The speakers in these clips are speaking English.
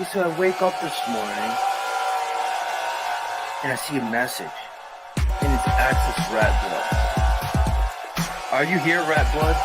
So I wake up this morning and I see a message, and it's Access Rattblood. Are you here, Rattblood?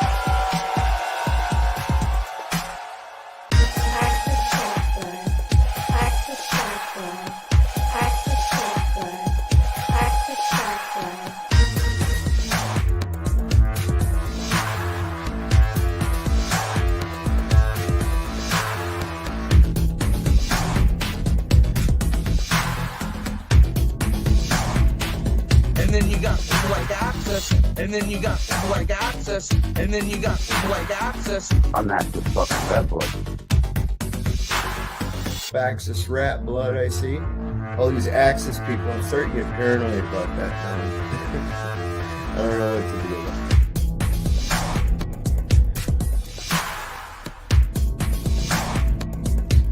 And then you got people like Access, and then you got people like Access, and then you got people like Access. I'm Access fucking Rattblood. Access Rattblood, I see. All these Access people, I'm starting to get paranoid about that now. I don't know what to do about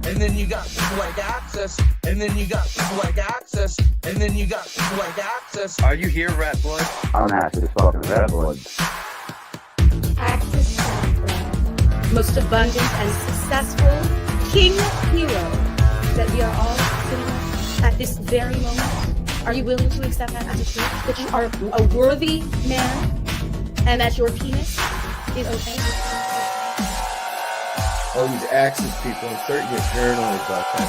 it. And then you got people like Access, and then you got people like Access, and then you got people like Access. Are you here, Rattblood? I'm Access fucking Rattblood. Access Rattblood. Most abundant and successful king hero that we are all sitting at this very moment. Are you willing to accept that as a truth? That you are a worthy man and that your penis is okay? all these Access people, I'm starting to get paranoid about that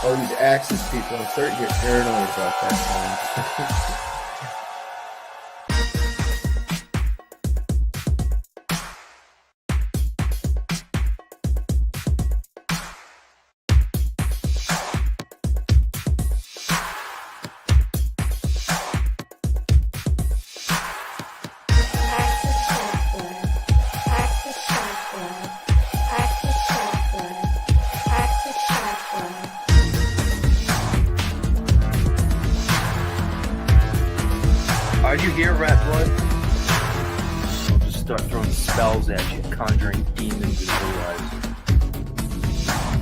now. All these Access people, I'm starting to get paranoid about that now. Are you here, Rattblood? I'll just start throwing spells at you, conjuring demons and otherwise.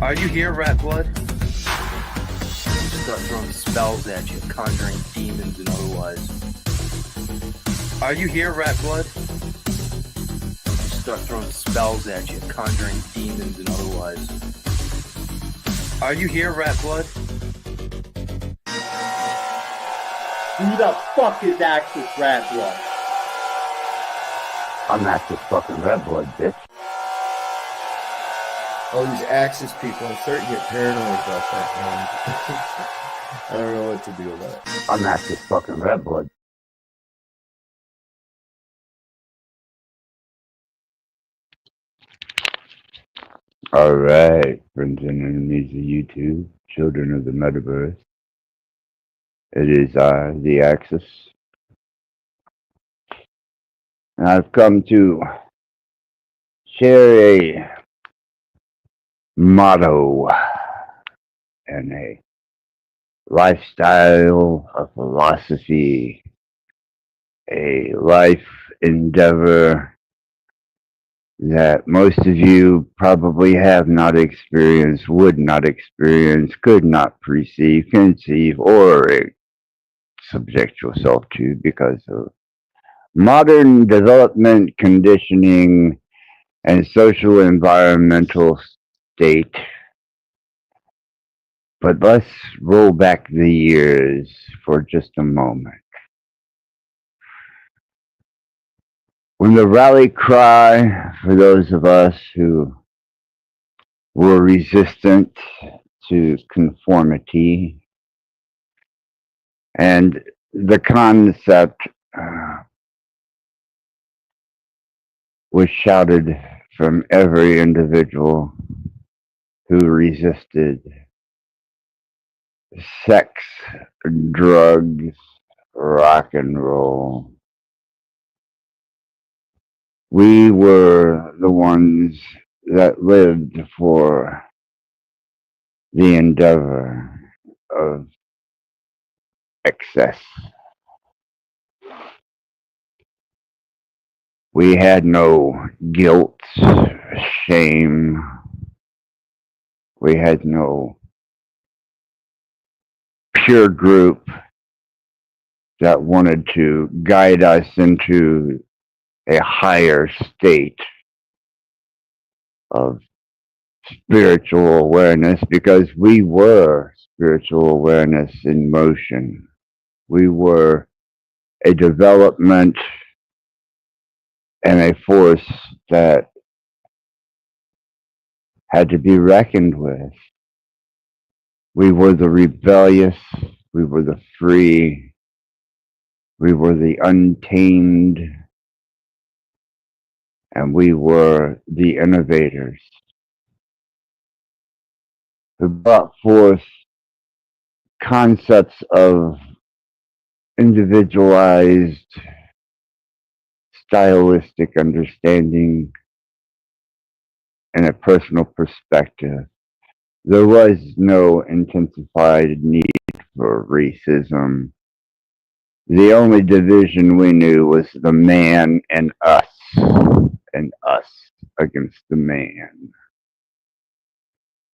Are you here, Rattblood? I'll just start throwing spells at you, conjuring demons and otherwise. Are you here, Rattblood? I'll just start throwing spells at you, conjuring demons and otherwise. Are you here, Rattblood? Who the fuck is Access Rattblood? I'm Access fucking Rattblood, bitch. All these Access people, I'm starting to get paranoid about that now. I don't know what to do about it. I'm Access fucking Rattblood. Alright, friends and enemies of YouTube, children of the metaverse. It is I, the Access. And I've come to share a motto and a lifestyle, a philosophy, a life endeavor that most of you probably have not experienced, would not experience, could not perceive, conceive, or subject yourself to because of modern development, conditioning, and social environmental state. But let's roll back the years for just a moment. When the rally cry for those of us who were resistant to conformity and the concept was shouted from every individual who resisted sex, drugs, rock and roll. We were the ones that lived for the endeavor of excess. We had no guilt, shame. We had no peer group that wanted to guide us into a higher state of spiritual awareness because we were spiritual awareness in motion. We were a development and a force that had to be reckoned with. We were the rebellious, we were the free, we were the untamed, and we were the innovators who brought forth concepts of individualized, stylistic understanding and a personal perspective. There was no intensified need for racism. The only division we knew was the man and us against the man.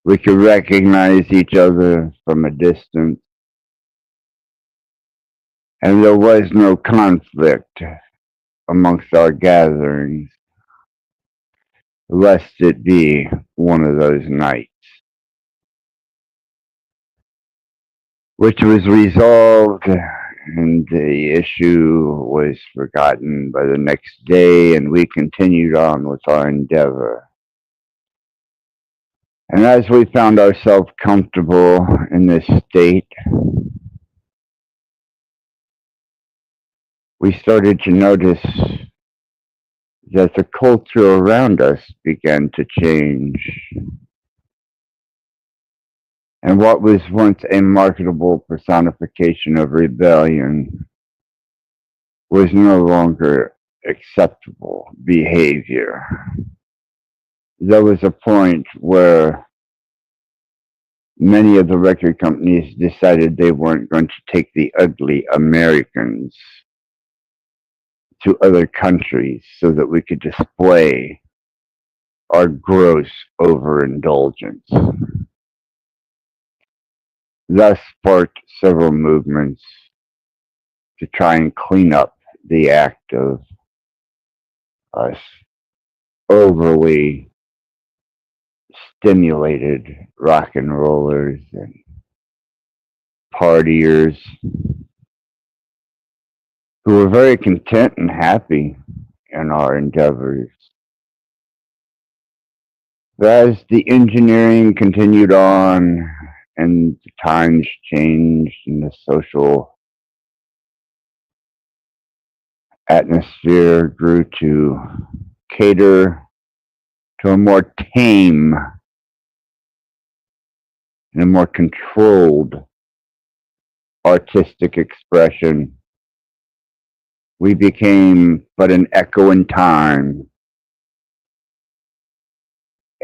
We could recognize each other from a distance, and there was no conflict amongst our gatherings, lest it be one of those nights, which was resolved, and the issue was forgotten by the next day, and we continued on with our endeavor. And as we found ourselves comfortable in this state, we started to notice that the culture around us began to change. And what was once a marketable personification of rebellion was no longer acceptable behavior. There was a point where many of the record companies decided they weren't going to take the ugly Americans to other countries so that we could display our gross overindulgence. Thus sparked several movements to try and clean up the act of us overly stimulated rock and rollers and partiers who were very content and happy in our endeavors. But as the engineering continued on and the times changed and the social atmosphere grew to cater to a more tame and a more controlled artistic expression, we became but an echo in time,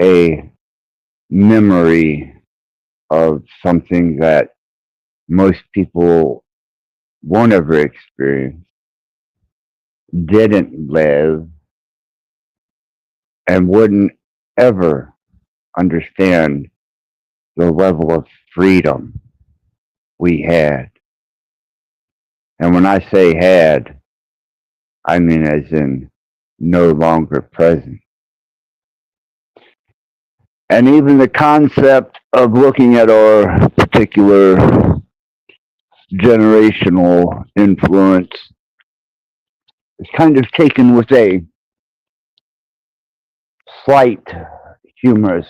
a memory of something that most people won't ever experience, didn't live, and wouldn't ever understand the level of freedom we had. And when I say had, I mean as in no longer present. And even the concept of looking at our particular generational influence is kind of taken with a slight humorous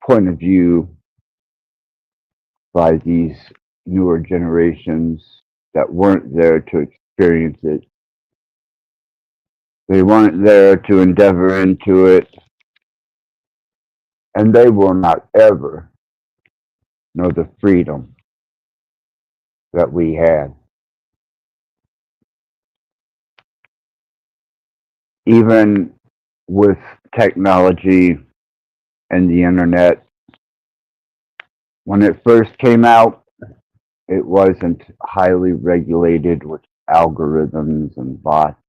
point of view by these newer generations that weren't there to experience it. They weren't there to endeavor into it, and they will not ever know the freedom that we had. Even with technology and the internet, when it first came out, it wasn't highly regulated with algorithms and bots.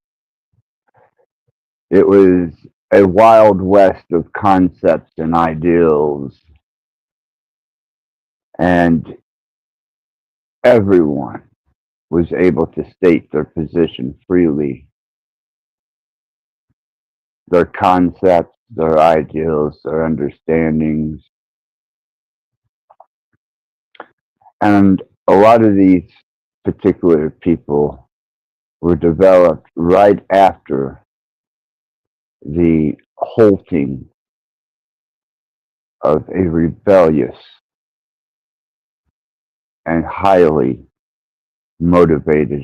It was a wild west of concepts and ideals, and everyone was able to state their position freely, their concepts, their ideals, their understandings. And a lot of these particular people were developed right after the halting of a rebellious and highly motivated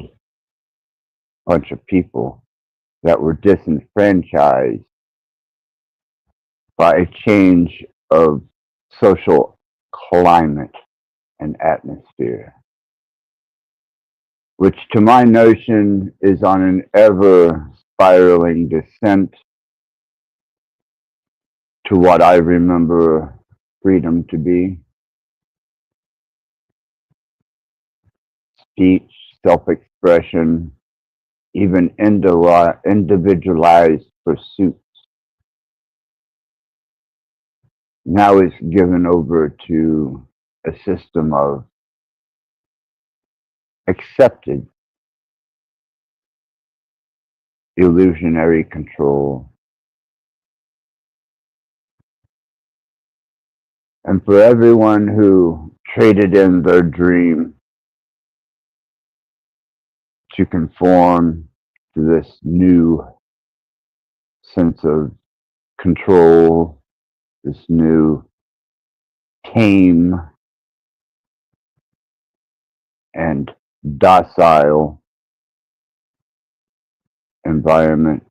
bunch of people that were disenfranchised by a change of social climate and atmosphere, which to my notion is on an ever spiraling descent to what I remember freedom to be: speech, self-expression, even individualized pursuits. Now is given over to a system of accepted illusionary control. And for everyone who traded in their dream to conform to this new sense of control, this new tame and docile environment,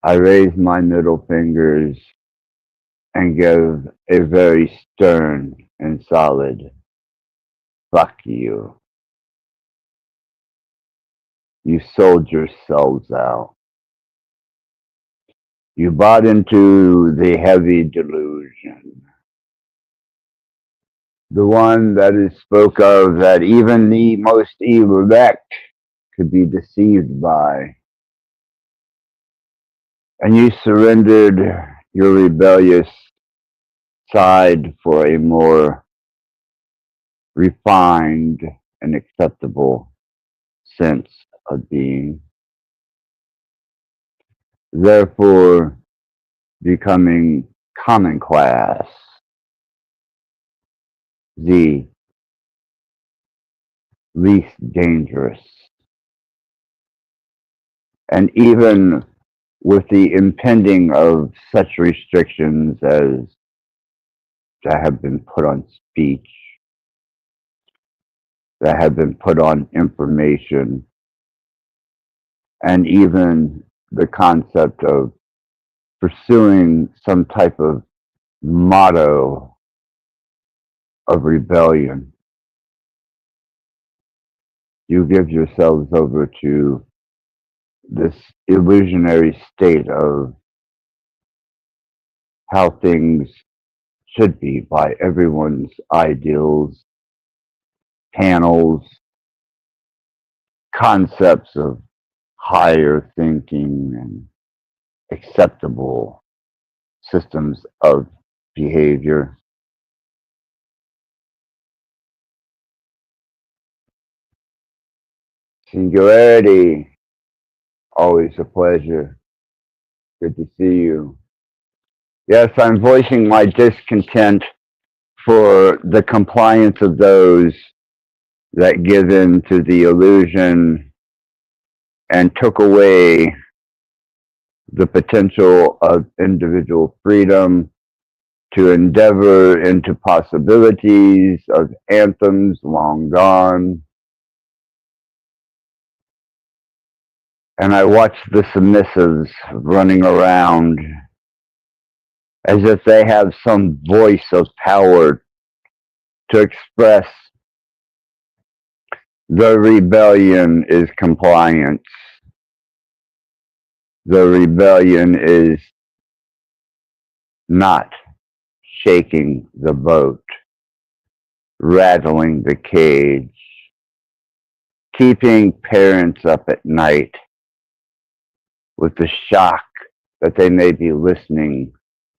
I raise my middle fingers and give a very stern and solid fuck you. You sold yourselves out. You bought into the heavy delusion, the one that is spoke of that even the most elect could be deceived by. And you surrendered your rebellious side for a more refined and acceptable sense of being, therefore becoming common class, the least dangerous. And even with the impending of such restrictions as that have been put on speech, that have been put on information, and even the concept of pursuing some type of motto of rebellion, you give yourselves over to this illusionary state of how things should be by everyone's ideals, panels, concepts of higher thinking and acceptable systems of behavior. Singularity, always a pleasure. Good to see you. Yes, I'm voicing my discontent for the compliance of those that give in to the illusion and took away the potential of individual freedom to endeavor into possibilities of anthems long gone. And I watch the submissives running around as if they have some voice of power to express the rebellion is compliance. The rebellion is not shaking the boat, rattling the cage, keeping parents up at night with the shock that they may be listening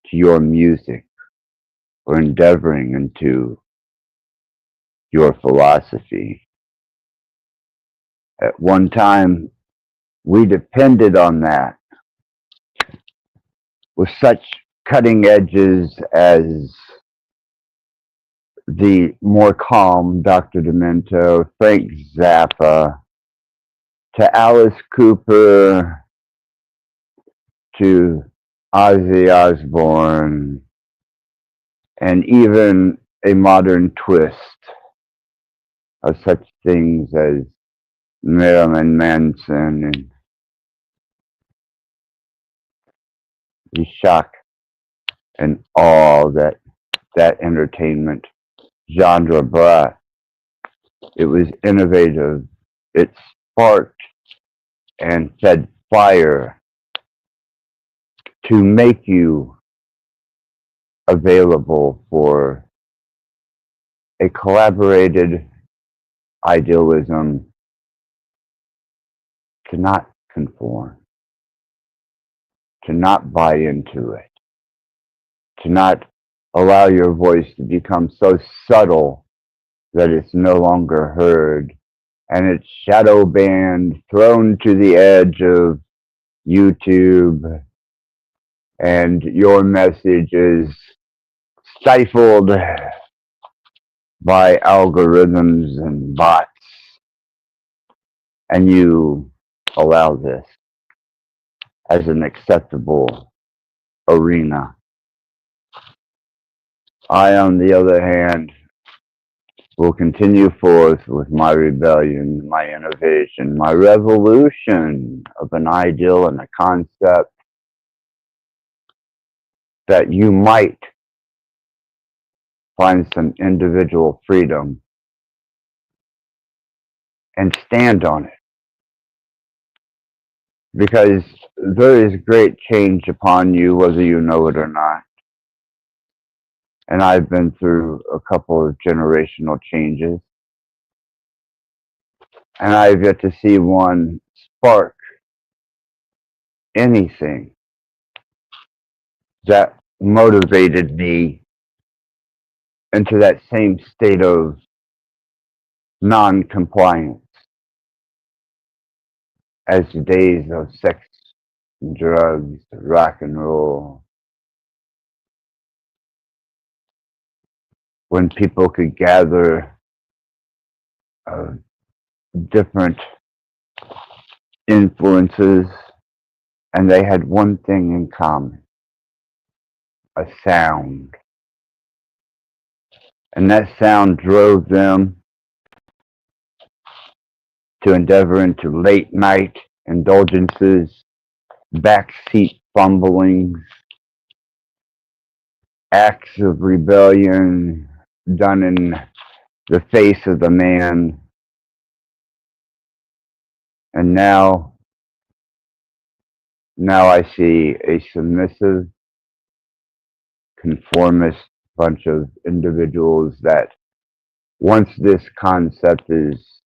to your music or endeavoring into your philosophy. At one time, we depended on that. with such cutting edges as the more calm Dr. Demento, Frank Zappa, to Alice Cooper, to Ozzy Osbourne, and even a modern twist of such things as Marilyn Manson and the shock and awe that that entertainment genre brought. It was innovative. It sparked and fed fire to make you available for a collaborated idealism to not conform, to not buy into it, to not allow your voice to become so subtle that it's no longer heard, and it's shadow banned, thrown to the edge of YouTube, and your message is stifled by algorithms and bots, and you allow this as an acceptable arena. I, on the other hand, will continue forth with my rebellion, my innovation, my revolution of an ideal and a concept that you might find some individual freedom and stand on it. Because there is great change upon you, whether you know it or not. And I've been through a couple of generational changes. And I've yet to see one spark anything that motivated me into that same state of non-compliance as the days of sex and drugs, rock and roll, when people could gather different influences and they had one thing in common: a sound. And that sound drove them to endeavor into late night indulgences, backseat fumblings, acts of rebellion done in the face of the man. And now I see a submissive, conformist bunch of individuals that once this concept is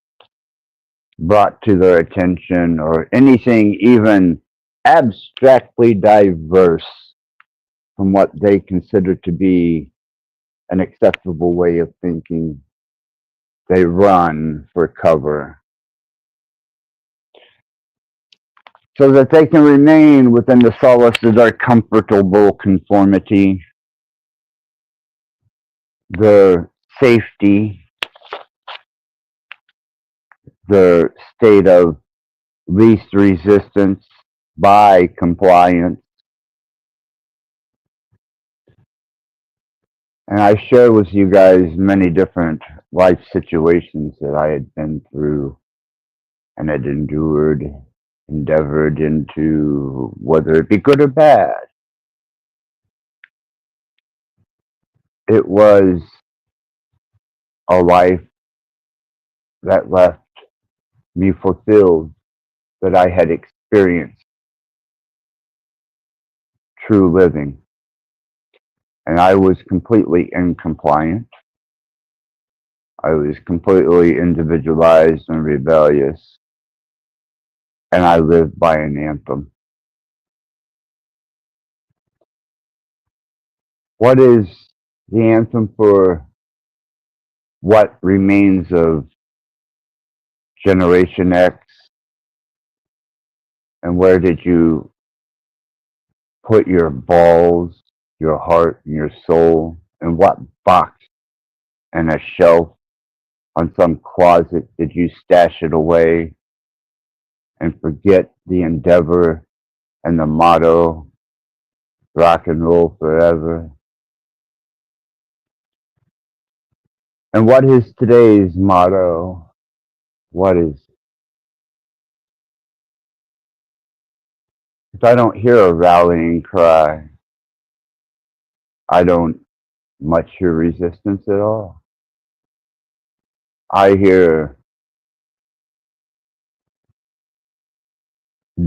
brought to their attention, or anything even abstractly diverse from what they consider to be an acceptable way of thinking, they run for cover so that they can remain within the solace of their comfortable conformity, their safety, their state of least resistance by compliance. And I share with you guys many different life situations that I had been through and had endured, endeavored into, whether it be good or bad. It was a life that left me fulfilled, that I had experienced true living. And I was completely incompliant. I was completely individualized and rebellious. And I lived by an anthem. What is the anthem for what remains of Generation X? And where did you put your balls, your heart, and your soul in what box and a shelf on some closet did you stash it away and forget the endeavor and the motto, rock and roll forever? And what is today's motto? What is? If I don't hear a rallying cry, I don't much hear resistance at all. I hear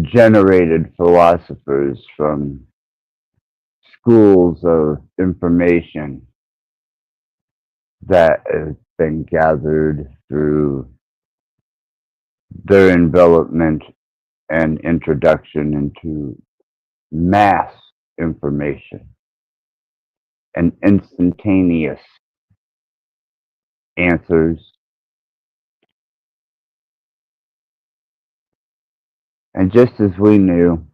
generated philosophers from schools of information that have been gathered through their envelopment and introduction into mass information and instantaneous answers. And just as we knew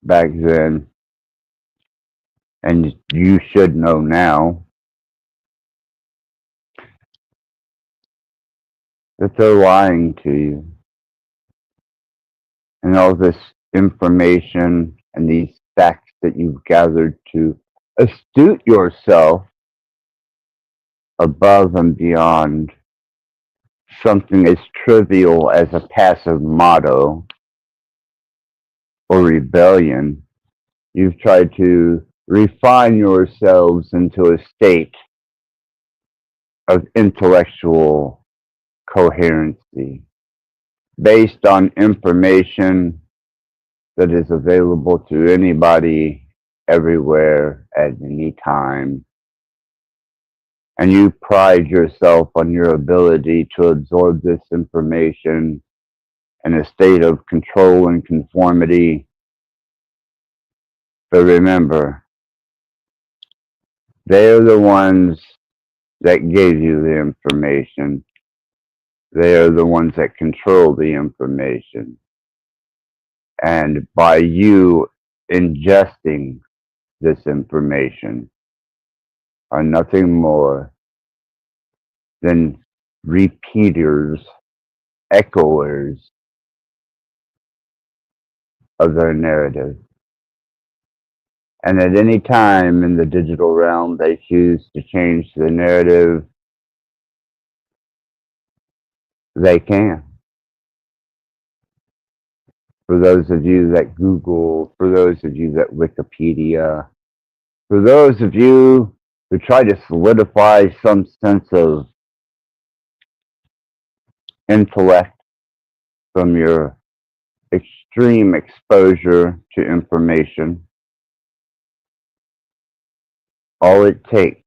back then, and you should know now, that they're lying to you. And all this information and these facts that you've gathered to astute yourself above and beyond something as trivial as a passive motto or rebellion. You've tried to refine yourselves into a state of intellectual coherency based on information that is available to anybody, everywhere, at any time. And you pride yourself on your ability to absorb this information in a state of control and conformity. But remember, they are the ones that gave you the information. They are the ones that control the information. And by you ingesting this information are nothing more than repeaters, echoers of their narrative. And at any time in the digital realm they choose to change the narrative, they can. For those of you that Google, for those of you that Wikipedia, for those of you who try to solidify some sense of intellect from your extreme exposure to information, all it takes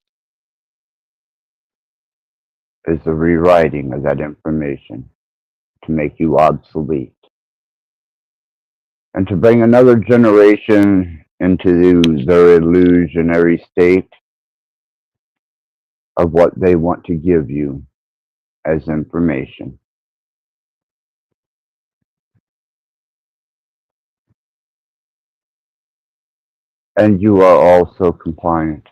is a rewriting of that information to make you obsolete and to bring another generation into their illusionary state of what they want to give you as information. And you are also compliant.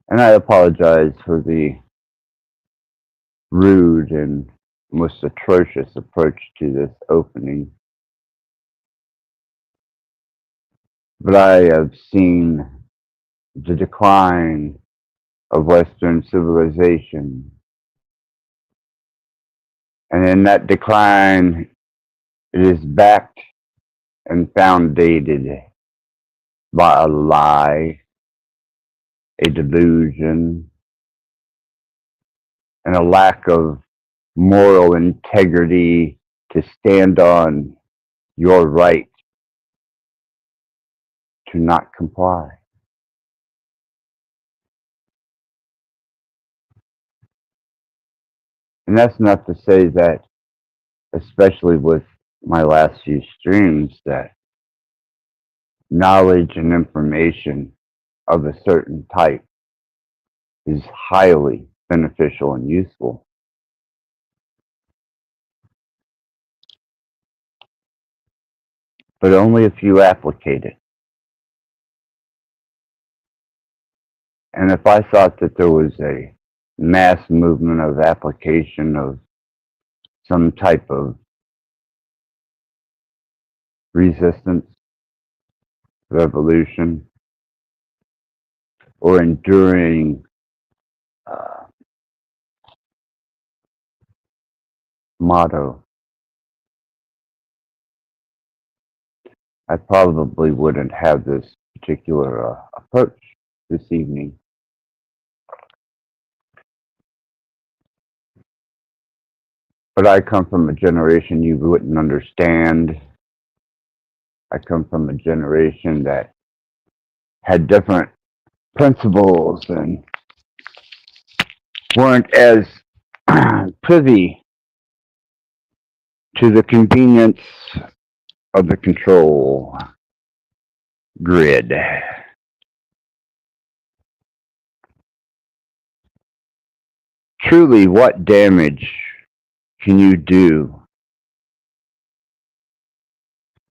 And I apologize for the rude and most atrocious approach to this opening. But I have seen the decline of Western civilization. And in that decline, it is backed and founded by a lie, a delusion, and a lack of moral integrity to stand on your right to not comply. And that's not to say that, especially with my last few streams, that knowledge and information of a certain type is highly beneficial and useful. but only if you applicate it. And if I thought that there was a mass movement of application of some type of resistance, revolution, or enduring motto, I probably wouldn't have this particular approach this evening. But I come from a generation you wouldn't understand. I come from a generation that had different principles and weren't as privy to the convenience of the control grid. Truly, what damage can you do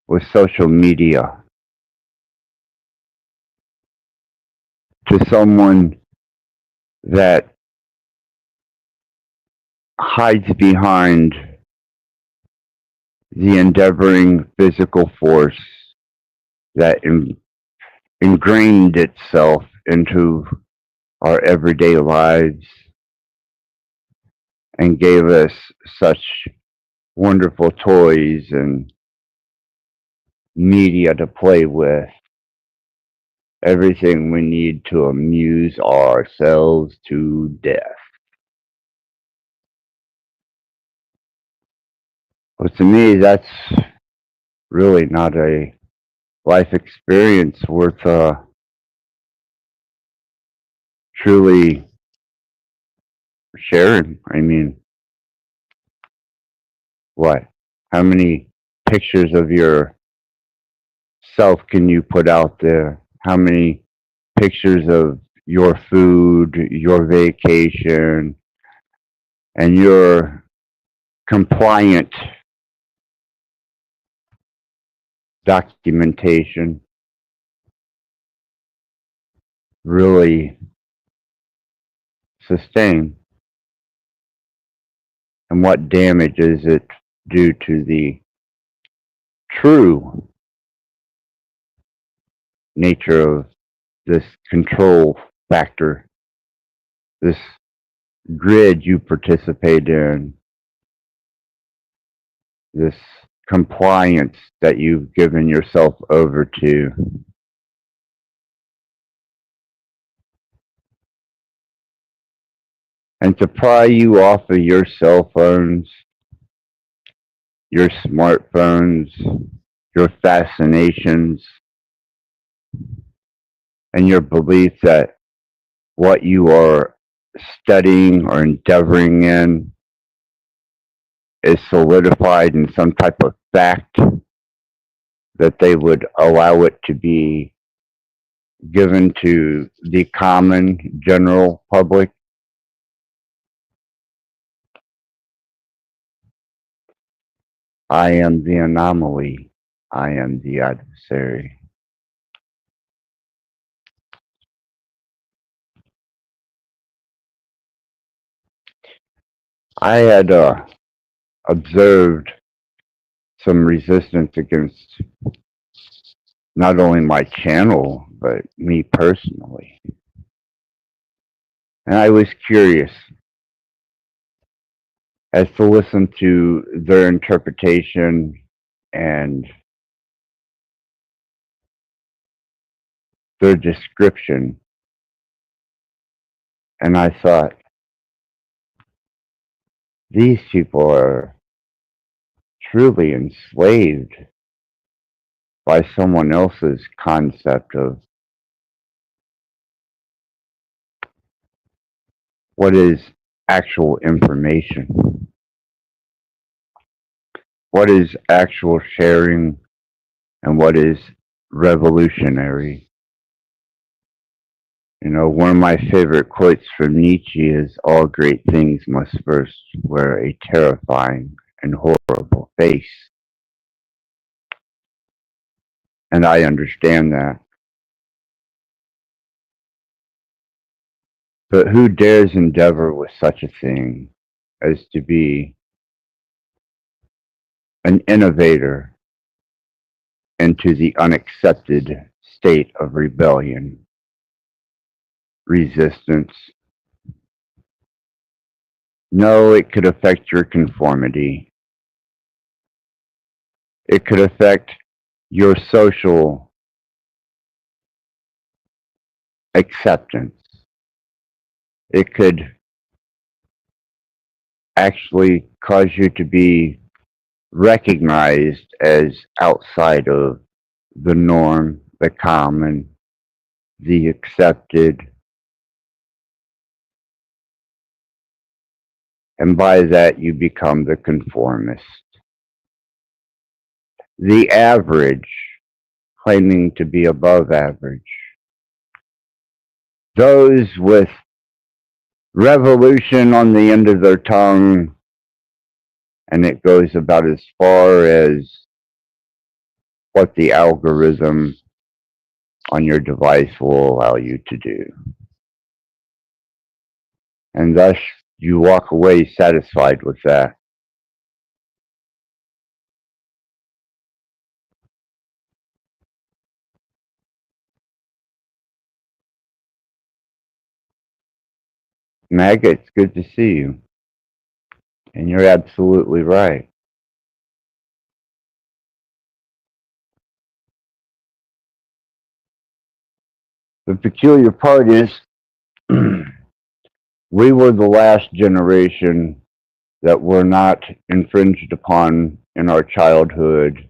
with social media to someone that hides behind the endeavoring physical force that ingrained itself into our everyday lives and gave us such wonderful toys and media to play with, everything we need to amuse ourselves to death. But to me, that's really not a life experience worth truly sharing. I mean, what? How many pictures of yourself can you put out there? How many pictures of your food, your vacation, and your compliant documentation really sustain? And what damage is it due to the true nature of this control factor, this grid you participate in, this compliance that you've given yourself over to? And to pry you off of your cell phones, your smartphones, your fascinations, and your belief that what you are studying or endeavoring in is solidified in some type of fact, that they would allow it to be given to the common general public. I am the anomaly. I am the adversary. I had observed some resistance against not only my channel, but me personally. And I was curious as to listen to their interpretation and their description. And I thought, these people are truly enslaved by someone else's concept of what is actual information, what is actual sharing, and what is revolutionary. You know, one of my favorite quotes from Nietzsche is, "All great things must first wear a terrifying and horrible face." and I understand that. But who dares endeavor with such a thing as to be an innovator into the unaccepted state of rebellion, resistance? No, it could affect your conformity. It could affect your social acceptance. It could actually cause you to be recognized as outside of the norm, the common, the accepted. And by that, you become the conformist. The average, claiming to be above average. Those with revolution on the end of their tongue, and it goes about as far as what the algorithm on your device will allow you to do. And thus, you walk away satisfied with that. Maggot, it's good to see you. And you're absolutely right. The peculiar part is, we were the last generation that were not infringed upon in our childhood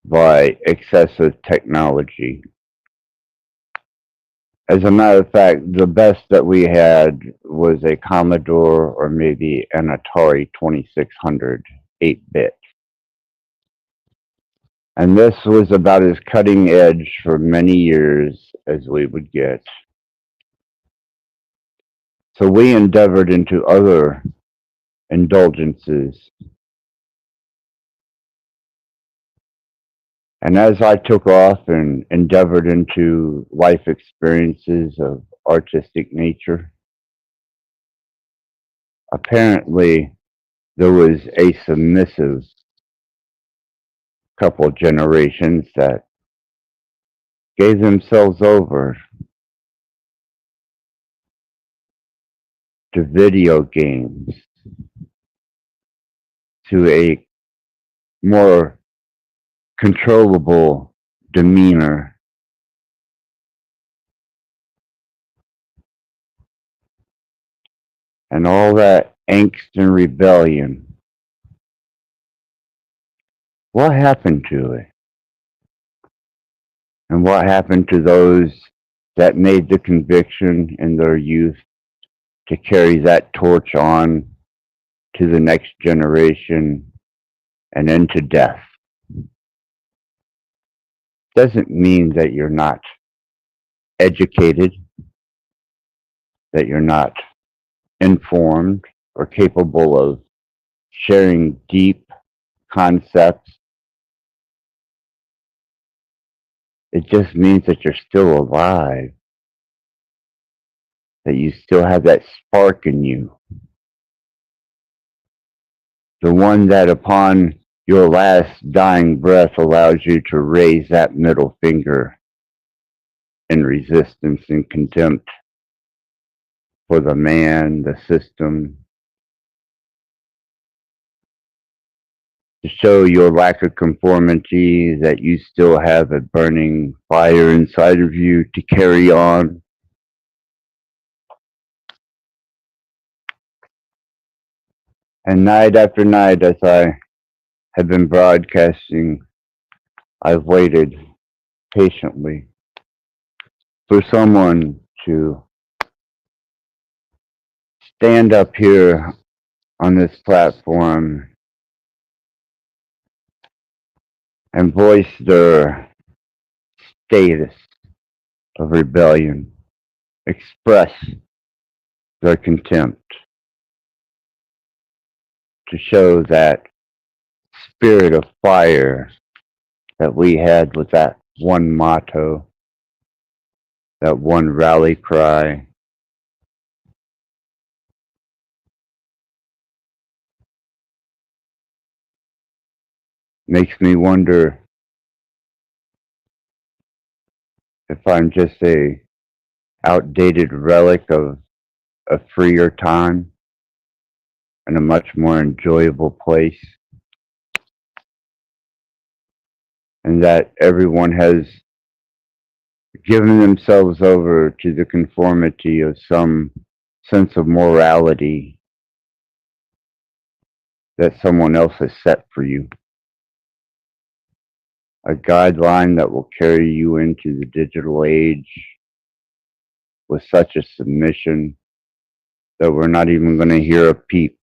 by excessive technology. As a matter of fact, the best that we had was a Commodore or maybe an Atari 2600 8-bit. And this was about as cutting edge for many years as we would get. So we endeavored into other indulgences. And as I took off and endeavored into life experiences of artistic nature, apparently there was a submissive couple generations that gave themselves over to video games, to a more controllable demeanor. And all that angst and rebellion. What happened to it? And what happened to those that made the conviction in their youth to carry that torch on to the next generation and into death? Doesn't mean that you're not educated, that you're not informed or capable of sharing deep concepts. It just means that you're still alive, that you still have that spark in you. The one that upon your last dying breath allows you to raise that middle finger in resistance and contempt for the man, the system, to show your lack of conformity, that you still have a burning fire inside of you to carry on. And night after night, as I have been broadcasting, I've waited patiently for someone to stand up here on this platform and voice their status of rebellion, express their contempt, to show that spirit of fire that we had with that one motto, that one rally cry. Makes me wonder if I'm just a outdated relic of a freer time and a much more enjoyable place, and that everyone has given themselves over to the conformity of some sense of morality that someone else has set for you. A guideline that will carry you into the digital age with such a submission that we're not even going to hear a peep.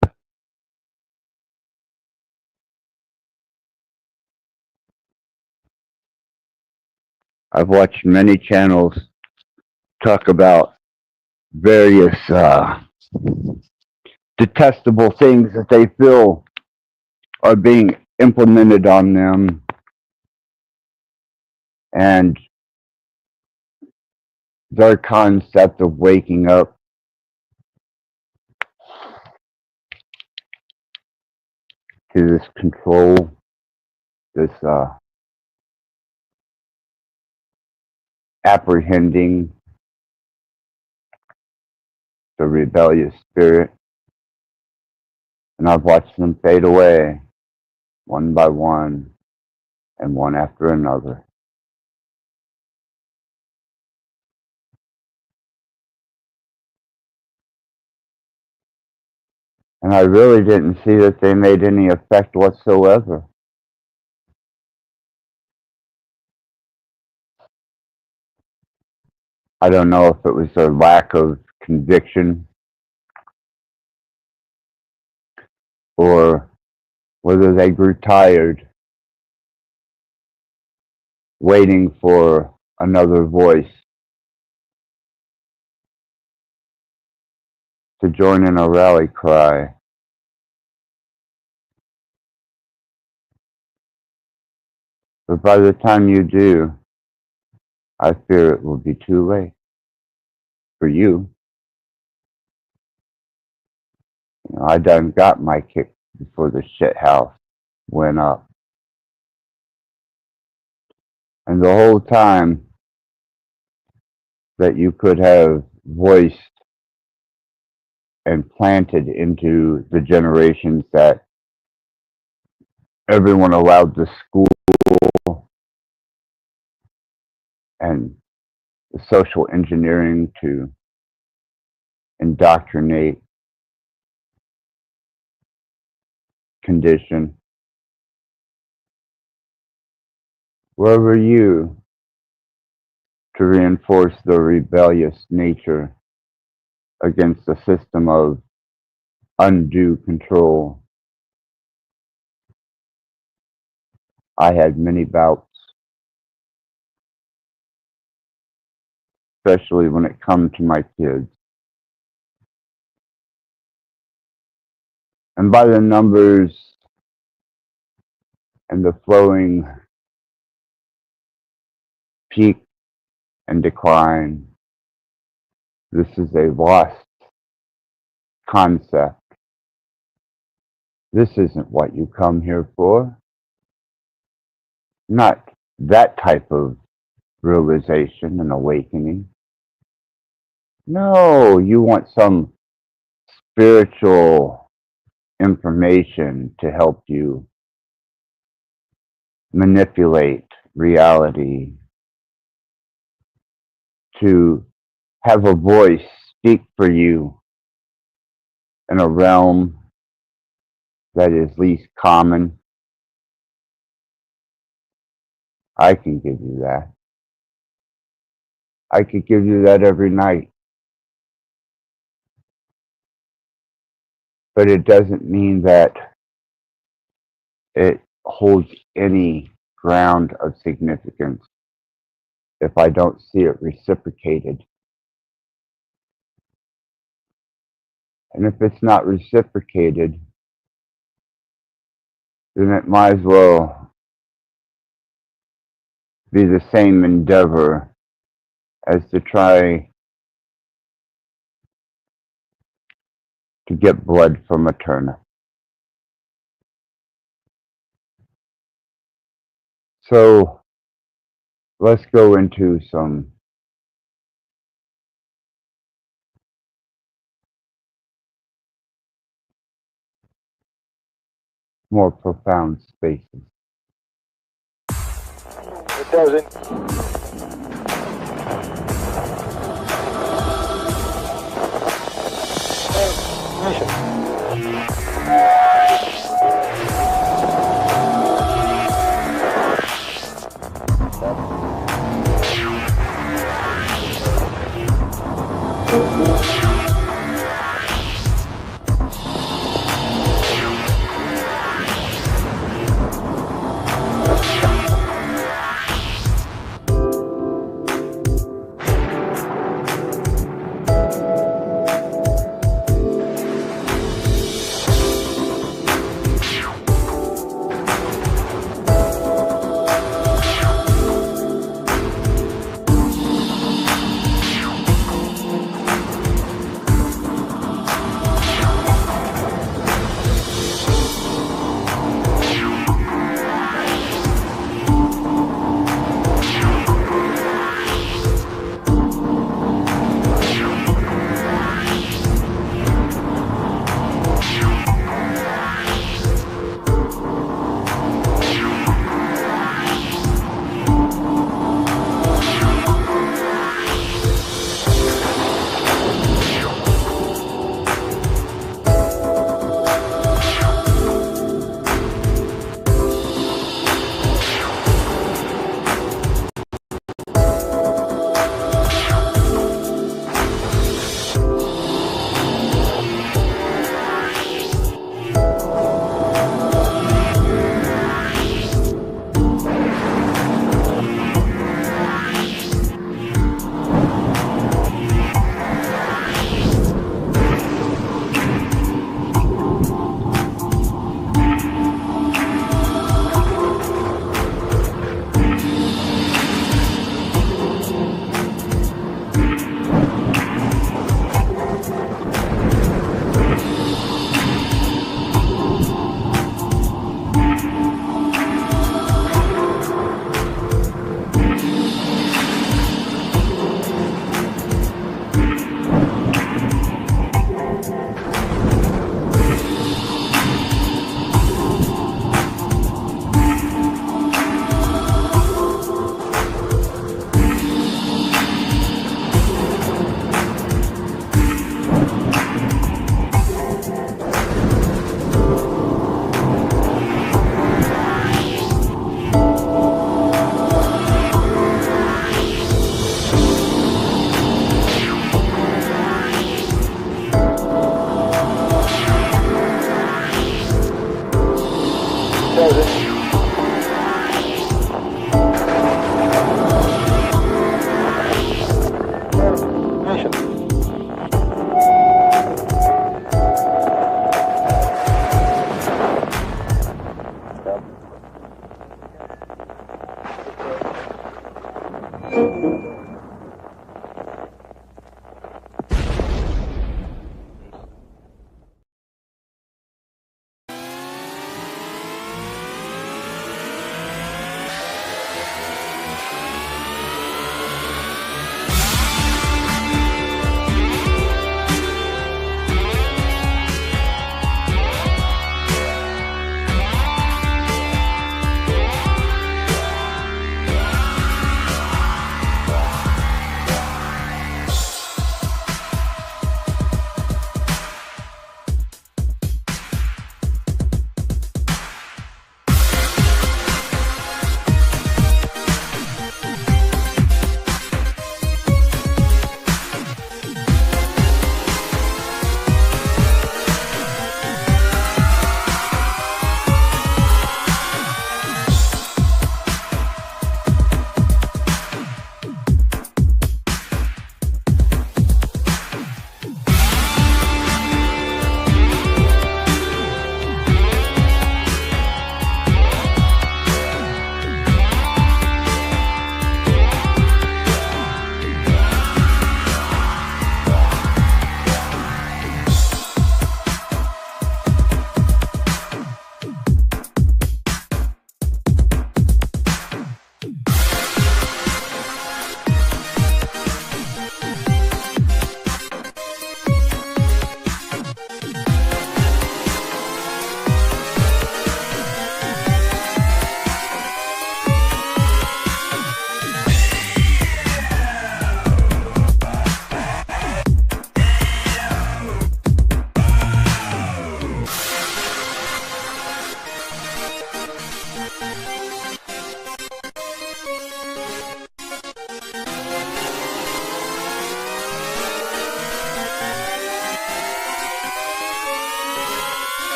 I've watched many channels talk about various detestable things that they feel are being implemented on them, and their concept of waking up to this control, this apprehending the rebellious spirit. And I've watched them fade away one by one and one after another. And I really didn't see that they made any effect whatsoever. I don't know if it was their lack of conviction or whether they grew tired waiting for another voice to join in a rally cry. But by the time you do, I fear it will be too late for you. You know, I done got my kick before the shit house went up. And the whole time that you could have voiced and planted into the generations that everyone allowed the school and the social engineering to indoctrinate, condition. Where were you to reinforce the rebellious nature against a system of undue control? I had many bouts, especially when it come to my kids. And by the numbers and the flowing peak and decline, this is a lost concept. This isn't what you come here for. Not that type of realization and awakening. No, you want some spiritual information to help you manipulate reality, to have a voice speak for you in a realm that is least common. I can give you that. I could give you that every night. But it doesn't mean that it holds any ground of significance if I don't see it reciprocated. And if it's not reciprocated, then it might as well be the same endeavor as to try to get blood from a turnip. So let's go into some more profound spaces. It doesn't.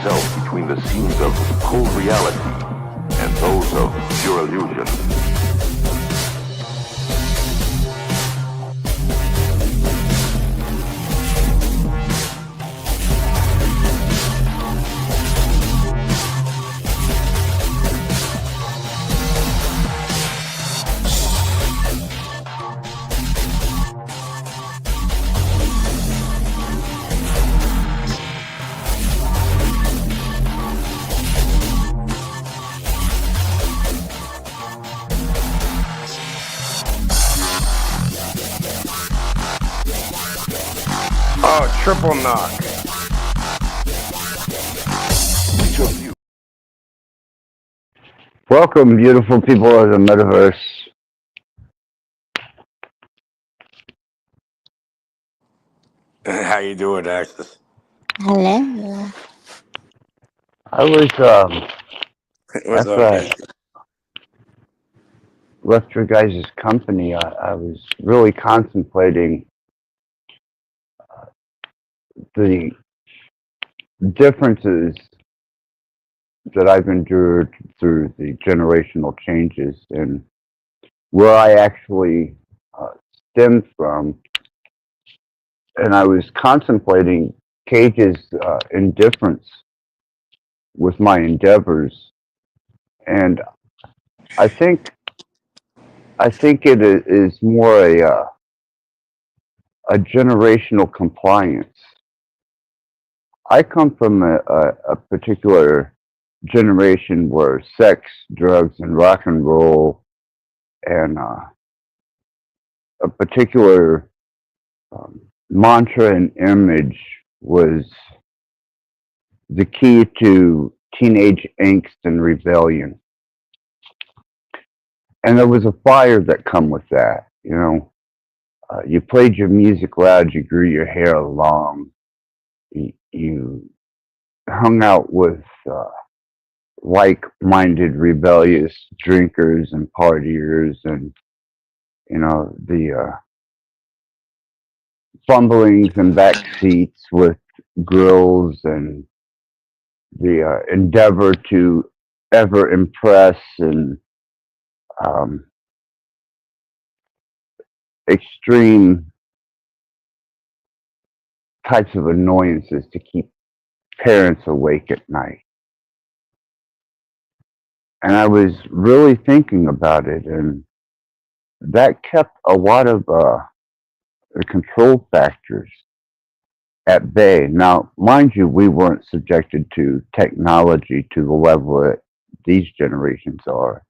himself between the scenes of cold reality and those of pure illusion. Oh, triple knock. Which of you? Welcome, beautiful people of the metaverse. How you doing, Axis? Hello. I was, What's after up, I man? left your guys' company, I was really contemplating the differences that I've endured through the generational changes and where I actually stemmed from. And I was contemplating Cage's indifference with my endeavors. And I think it is more a generational compliance. I come from a particular generation where sex, drugs, and rock and roll, and a particular mantra and image was the key to teenage angst and rebellion. And there was a fire that come with that, you know. You played your music loud, you grew your hair long, you hung out with like-minded rebellious drinkers and partiers, and you know the fumblings and back seats with girls, and the endeavor to ever impress, and extreme types of annoyances to keep parents awake at night. And I was really thinking about it, and that kept a lot of the control factors at bay. Now, mind you, we weren't subjected to technology to the level that these generations are,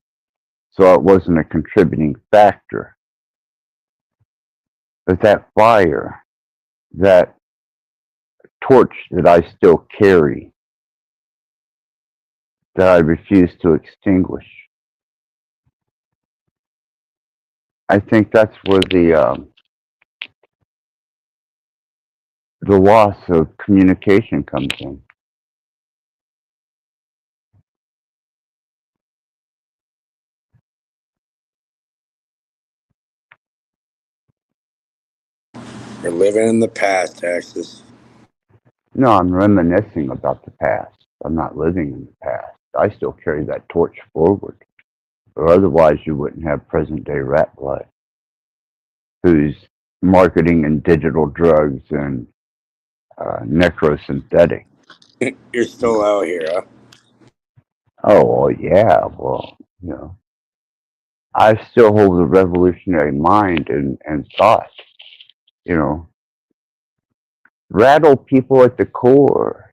so it wasn't a contributing factor. But that fire, that torch that I still carry, that I refuse to extinguish, I think that's where the loss of communication comes in. We're living in the past, Axis. No, I'm reminiscing about the past. I'm not living in the past. I still carry that torch forward. Or otherwise you wouldn't have present day Rattblood, who's marketing in digital drugs and necrosynthetic. You're still out here, huh? Oh, well, yeah, well, you know, I still hold a revolutionary mind and thought, you know, rattle people at the core.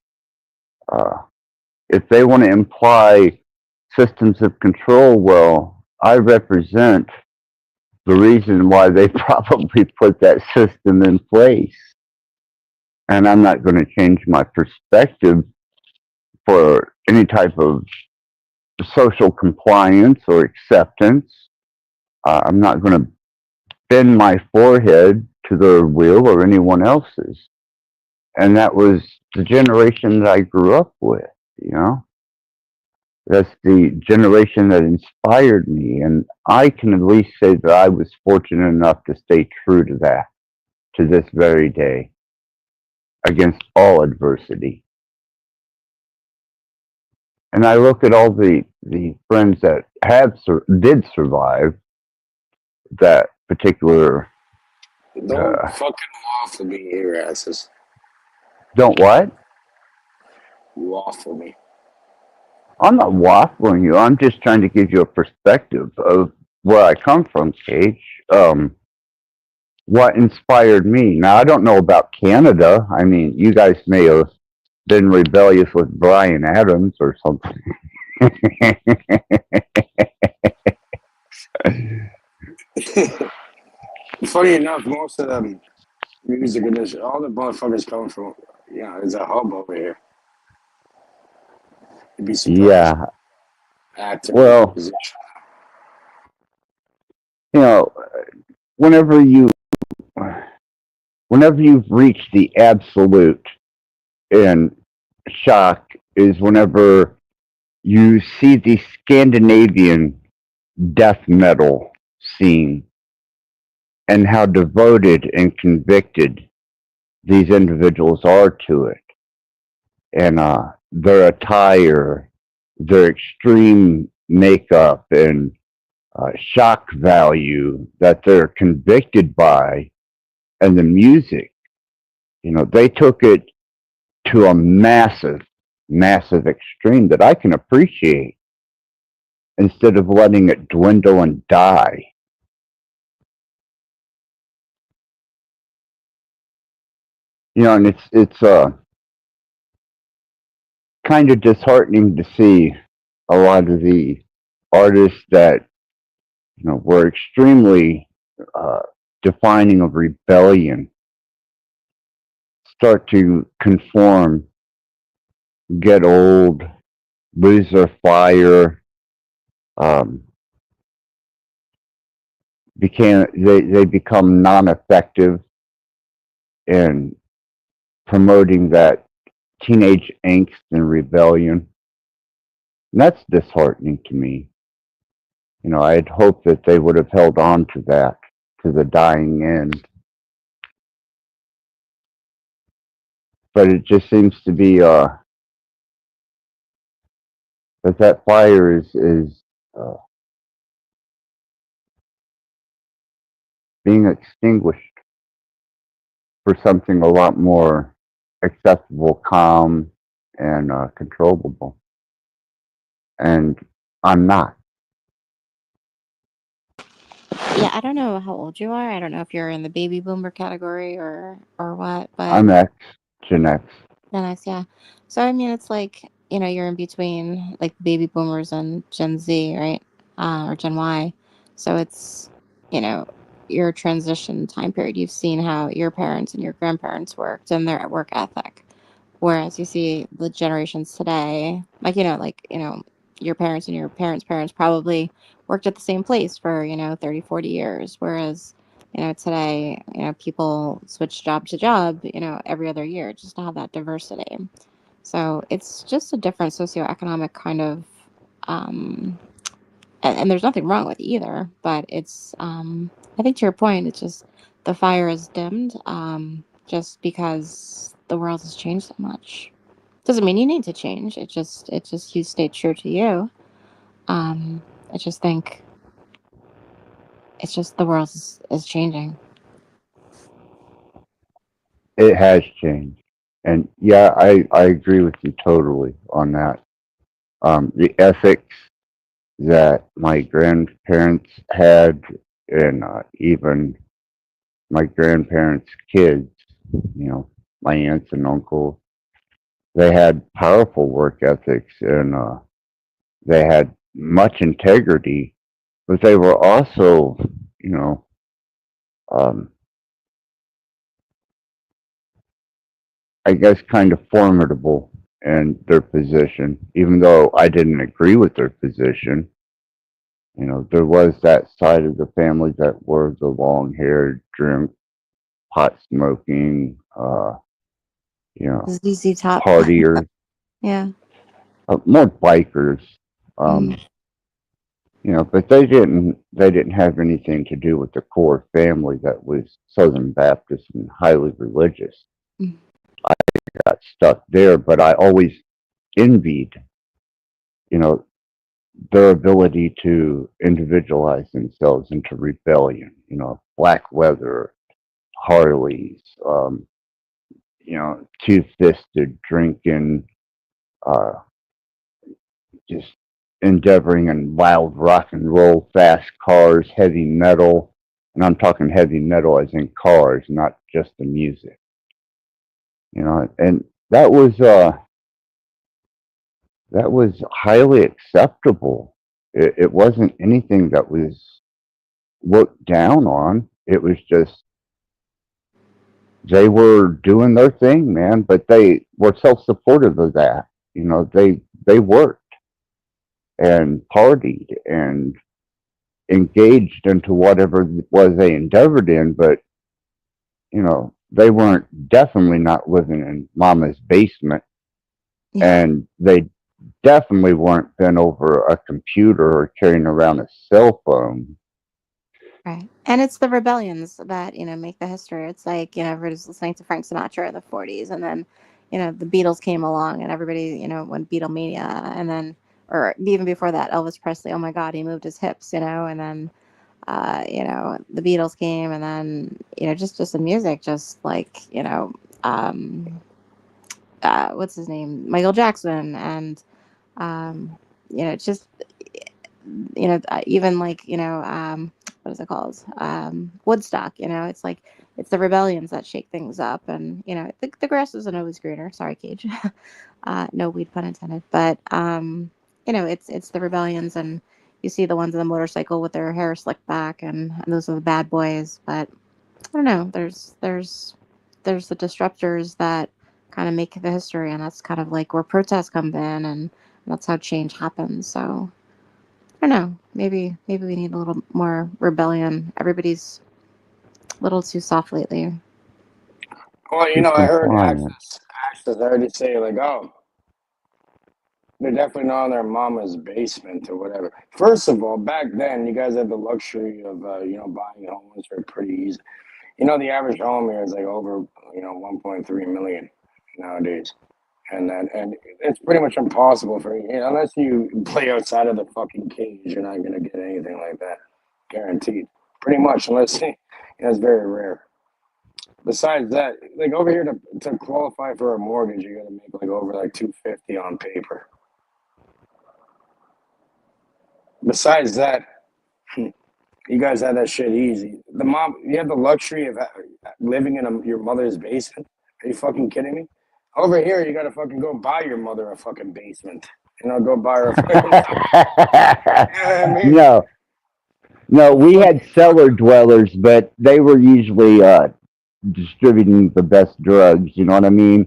If they want to imply systems of control, well, I represent the reason why they probably put that system in place. And I'm not going to change my perspective for any type of social compliance or acceptance. I'm not going to bend my forehead to their will or anyone else's. And that was the generation that I grew up with, you know? That's the generation that inspired me. And I can at least say that I was fortunate enough to stay true to that to this very day, against all adversity. And I look at all the friends that did survive that particular. Don't fucking waffle me here, asses. Don't what? Waffle me. I'm not waffling you. I'm just trying to give you a perspective of where I come from, Cage. What inspired me? Now, I don't know about Canada. I mean, you guys may have been rebellious with Brian Adams or something. Funny enough, most of them music in this, all the motherfuckers come from, there's a hub over here. You'd be surprised. Yeah. Actor, Well, musician. you know, whenever you've reached the absolute and shock is whenever you see the Scandinavian death metal scene and how devoted and convicted these individuals are to it. And their attire, their extreme makeup, and shock value that they're convicted by, and the music, they took it to a massive, massive extreme that I can appreciate instead of letting it dwindle and die. And it's kind of disheartening to see a lot of the artists that were extremely defining of rebellion start to conform, get old, lose their fire, they become non-effective in promoting that teenage angst and rebellion. And that's disheartening to me. I'd hoped that they would have held on to that to the dying end. But it just seems to be that fire is being extinguished for something a lot more accessible, calm, and controllable. And I'm not. Yeah, I don't know how old you are. I don't know if you're in the baby boomer category or what, but I'm Gen X. Gen X, yeah. So I mean, it's like you're in between like baby boomers and Gen Z, right? Or Gen Y. So it's you know your transition time period. You've seen how your parents and your grandparents worked and their work ethic. Whereas you see the generations today, your parents and your parents' parents probably worked at the same place for, 30, 40 years. Whereas, today, people switch job to job, every other year just to have that diversity. So it's just a different socioeconomic kind of, and there's nothing wrong with either, but I think to your point, it's just the fire is dimmed, just because the world has changed so much. Doesn't mean you need to change. It just you stay true to you. Um, I just think it's just the world is changing. It has changed. And yeah, I agree with you totally on that. The ethics that my grandparents had, and even my grandparents' kids, my aunts and uncles, they had powerful work ethics and they had much integrity, but they were also, you know, um, I guess, kind of formidable in their position, even though I didn't agree with their position. There was that side of the family that were the long haired, drink, pot smoking, ZZ Top. partiers, Yeah. more bikers. Mm. But they didn't have anything to do with the core family that was Southern Baptist and highly religious. Mm. I got stuck there, but I always envied you know, their ability to individualize themselves into rebellion, you know, black leather, Harleys, you know, two-fisted drinking, uh, just endeavoring in loud rock and roll, fast cars, heavy metal, and I'm talking heavy metal as in cars, not just the music. You know, and that was uh that was highly acceptable. It wasn't anything that was looked down on. It was just they were doing their thing, man, but they were self-supportive of that. You know, they worked and partied and engaged into whatever it was they endeavored in, but you know, they weren't definitely not living in mama's basement, Yeah. and they definitely weren't bent over a computer or carrying around a cell phone. Right. And it's the rebellions that, make the history. It's like, everybody's listening to Frank Sinatra in the 40s, and then, the Beatles came along and everybody, went Beatlemania, and then, or even before that, Elvis Presley, oh my God, he moved his hips, and then, the Beatles came, and then, just the music, just like, um, what's his name? Michael Jackson, and, um, just even like what is it called, Woodstock. It's like it's the rebellions that shake things up, and the grass isn't always greener. Sorry, Cage. No weed pun intended. But it's the rebellions, and you see the ones on the motorcycle with their hair slicked back, and those are the bad boys. But I don't know. There's the disruptors that kind of make the history, and that's kind of like where protests come in, and that's how change happens. So I don't know. Maybe we need a little more rebellion. Everybody's a little too soft lately. Well, Too I heard compliant. Access already say like, oh, they're definitely not in their mama's basement or whatever. First of all, back then you guys had the luxury of buying homes for pretty easy. The average home here is like over 1.3 million nowadays, and it's pretty much impossible for unless you play outside of the fucking cage, you're not gonna get anything like that, guaranteed. Pretty much, unless it's very rare. Besides that, like over here to qualify for a mortgage, you're gonna make like over like 250 on paper. Besides that, you guys had that shit easy. You have the luxury of living in your mother's basement. Are you fucking kidding me? Over here, you gotta fucking go buy your mother a fucking basement. Go buy her a fucking. You know what I mean? No, no, The we had fucking fuck. cellar dwellers, but they were usually distributing the best drugs. You know what I mean?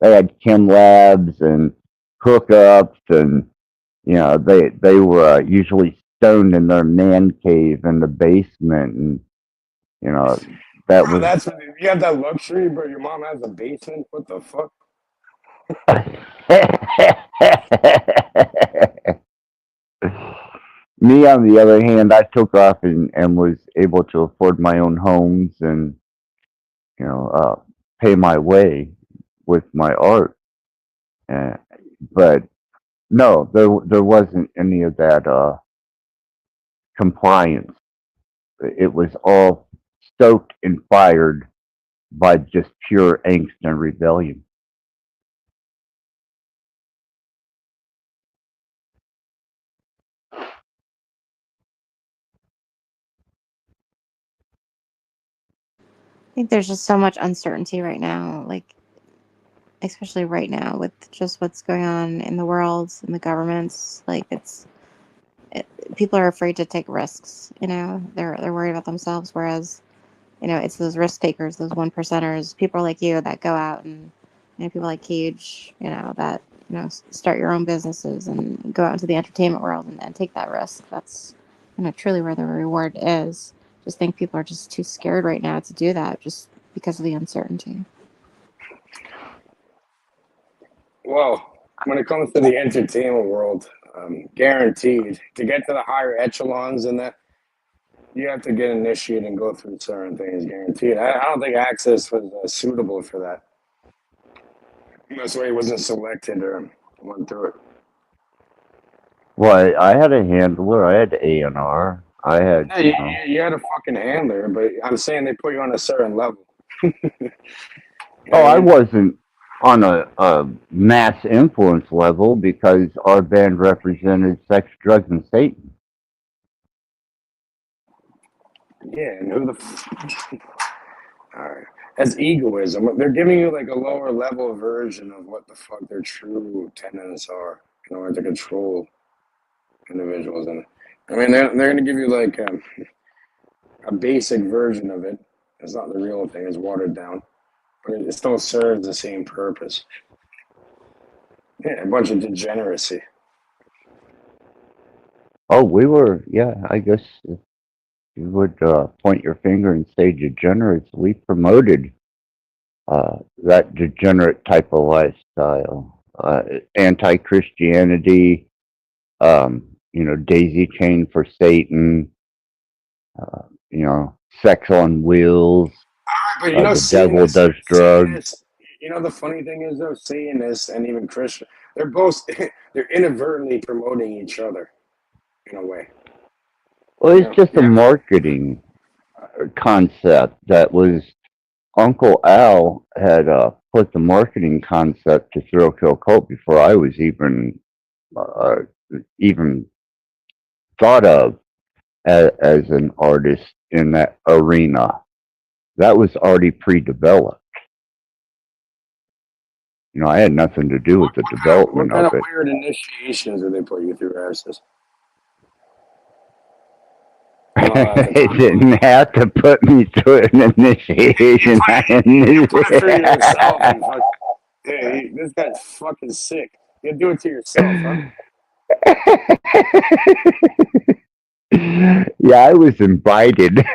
They had chem labs and hookups, and they were usually stoned in their man cave in the basement, and you know that Bro, was. that's what you have that luxury, bro. Your mom has a basement. What the fuck? Me, on the other hand, I took off and was able to afford my own homes and you know uh, pay my way with my art. Uh, but no, there wasn't any of that compliance. It was all stoked and fired by just pure angst and rebellion. I think there's just so much uncertainty right now, like especially right now with just what's going on in the world and the governments. Like it, people are afraid to take risks. They're worried about themselves, whereas it's those risk takers, those one percenters, people like you that go out and people like Cage, that start your own businesses and go out into the entertainment world and take that risk. That's truly where the reward is. Just think people are just too scared right now to do that, just because of the uncertainty. Well, when it comes to the entertainment world, guaranteed to get to the higher echelons and that you have to get initiated and go through certain things. Guaranteed. I don't think Access was suitable for that. That's why he wasn't selected or went through it. Well, I had a handler. I had A&R. I had, Yeah, you had a fucking handler, but I'm saying they put you on a certain level. You know Oh, what I I mean? wasn't on a mass influence level because our band represented sex, drugs, and Satan. Yeah, and who the Alright. That's egoism. They're giving you like a lower level version of what the fuck their true tenets are in order to control individuals. And I mean, they're gonna give you like a basic version of it. It's not the real thing. It's watered down, but it still serves the same purpose. Yeah, a bunch of degeneracy. Oh, yeah, I guess if you would point your finger and say degenerates, we promoted that degenerate type of lifestyle, anti-Christianity, daisy chain for Satan, sex on wheels, But you know, the devil does drugs. Satanists. You know, the funny thing is though, Satanists and even Christian, they're both they're inadvertently promoting each other in a way. Well, You it's know? just a marketing concept that was Uncle Al had put the marketing concept to Thrill Kill Cult before I was even thought of as an artist in that arena. That was already pre-developed. I had nothing to do with the What development kind of of it. weird initiations do they put you through, Asses? They didn't have to put me through an initiation. You put it through yourself. You fuck, hey, this guy's fucking sick. You do it to yourself, huh? Yeah, I was invited. Look,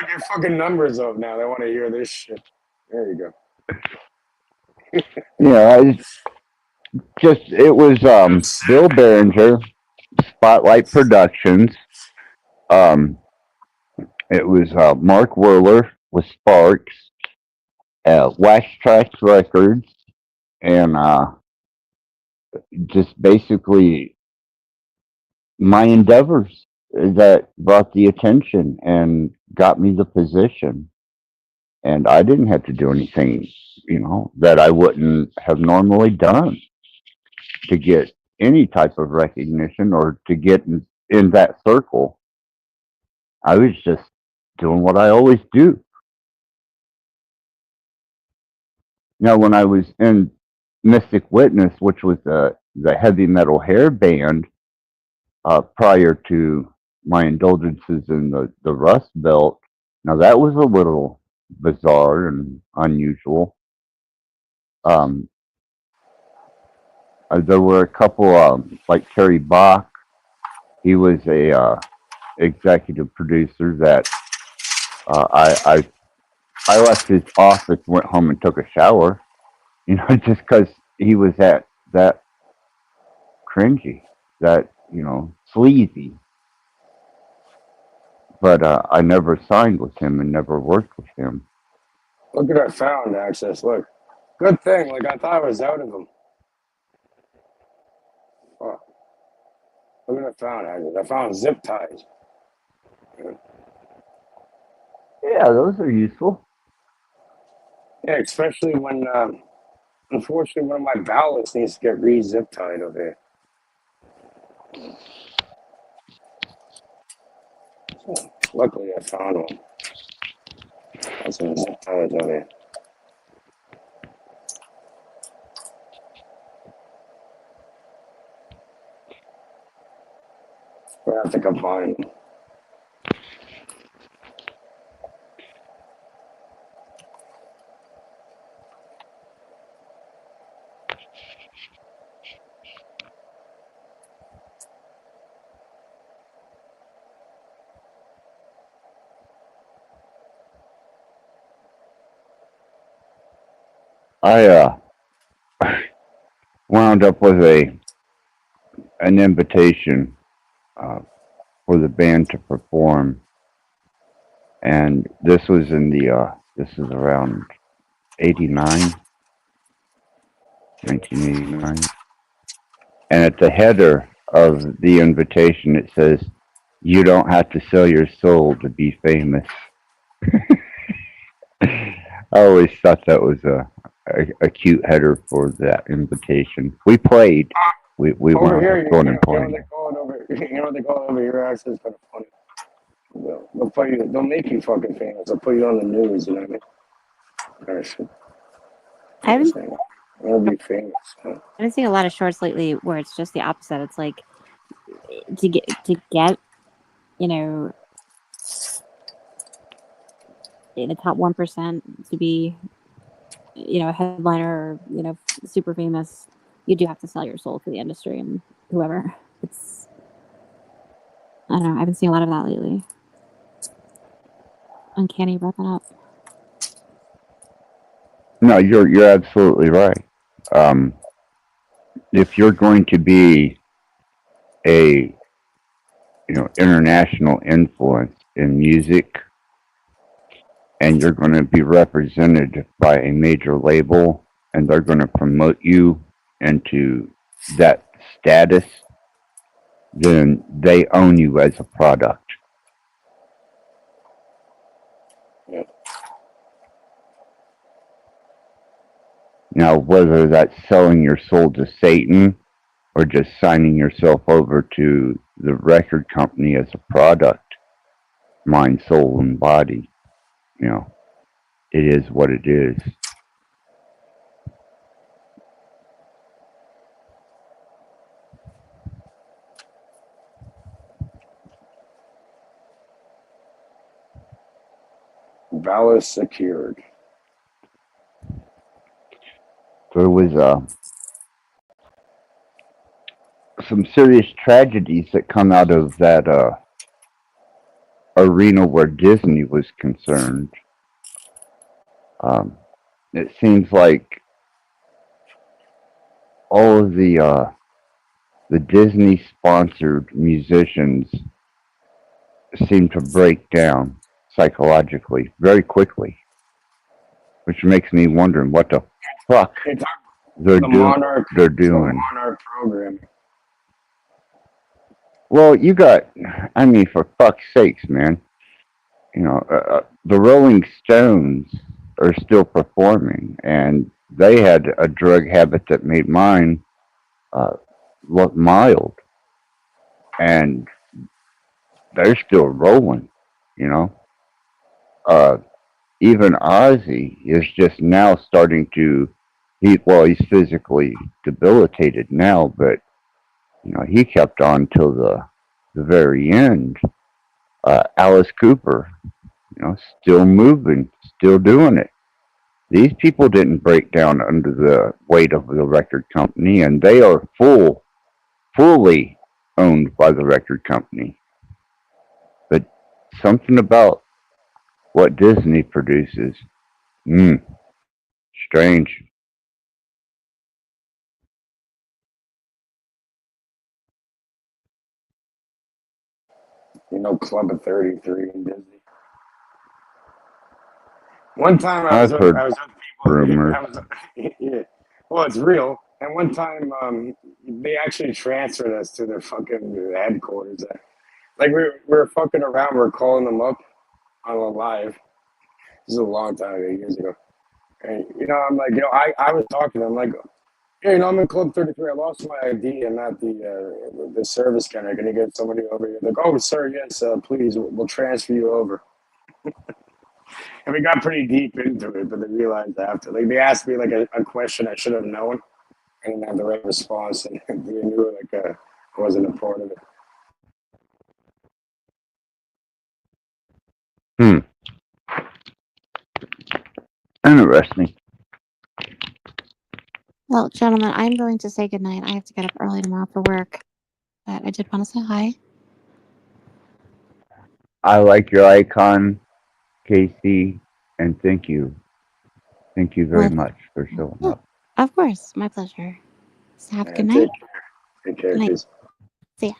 your fucking numbers up now. They want to hear this shit. There you go. It was Bill Behringer, Spotlight Productions. It was Mark Whirler with Sparks, Wax Tracks Records, and just basically my endeavors that brought the attention and got me the position. And I didn't have to do anything, that I wouldn't have normally done to get any type of recognition or to get in that circle. I was just doing what I always do. Now, when I was in Mystic Witness, which was the heavy metal hair band, prior to my indulgences in the Rust Belt, now that was a little bizarre and unusual. There were a couple, like Terry Bach. He was a executive producer that I left his office, went home, and took a shower. Just because he was that cringy, that sleazy. But I never signed with him and never worked with him. Look at our found access. Look, good thing. Like I thought I was out of them. Oh, look at our found access. I found zip ties. Yeah, those are useful. Yeah, especially when, unfortunately, one of my ballots needs to get re-zip tied over here. Luckily, I found one. Got some zip ties over here. I have to combine them. I wound up with an invitation for the band to perform, and this was this is around 89, 1989, And at the header of the invitation, it says, "You don't have to sell your soul to be famous." I always thought that was a cute header for that invitation. We played. We Over wound here, up going and you know what playing. they call it over. You know what they call it over here. Actually, it's kind of funny. They'll put you. They'll make you fucking famous. They'll put you on the news. You know what I mean? That shit. I haven't I'll be famous. Huh? I've been seeing a lot of shorts lately where it's just the opposite. It's like to get you know in the top 1% to be a headliner or super famous. You do have to sell your soul to the industry and whoever. It's I don't know. I've been seeing a lot of that lately. Uncanny wrapping up. No, you're absolutely right. Um, if you're going to be a international influence in music, and you're going to be represented by a major label, and they're going to promote you into that status, then they own you as a product. Yeah. Now, whether that's selling your soul to Satan or just signing yourself over to the record company as a product, mind, soul, and body, it is what it is. Balance secured. There was some serious tragedies that come out of that arena where Disney was concerned. It seems like all of the Disney sponsored musicians seem to break down psychologically very quickly, which makes me wondering what the fuck It's they're the doing. Monarch. They're The doing. Monarch program. Well, I mean, for fuck's sakes, man. The Rolling Stones are still performing, and they had a drug habit that made mine look mild, and they're still rolling. You know, uh, even Ozzy is just now starting to. He's physically debilitated now, but he kept on till the very end. Alice Cooper, still moving, still doing it. These people didn't break down under the weight of the record company, and they are fully owned by the record company. But something about what Disney produces, strange. Club of 33 in Disney. One time I've heard I was with people. rumors. I was, yeah. Well, it's real. And one time, they actually transferred us to their fucking headquarters. Like we were fucking around. We were calling them up on a live. This is a long time ago, years ago. And I'm like, I was talking to them like, hey, I'm in Club 33. I lost my ID. I'm at the service counter. Can you get somebody over here? Like, oh, sir, yes, please. We'll transfer you over. And we got pretty deep into it, but they realized after. Like, they asked me like a question I should have known, and didn't have the right response, and they knew I wasn't a part of it. Hmm. Interesting. Well, gentlemen, I'm going to say goodnight. I have to get up early tomorrow for work, but I did want to say hi. I like your icon, Casey, and thank you. Thank you very Well, much for showing yeah, up. of course, my pleasure. So have a good And night. take care, Good night. kids. See ya.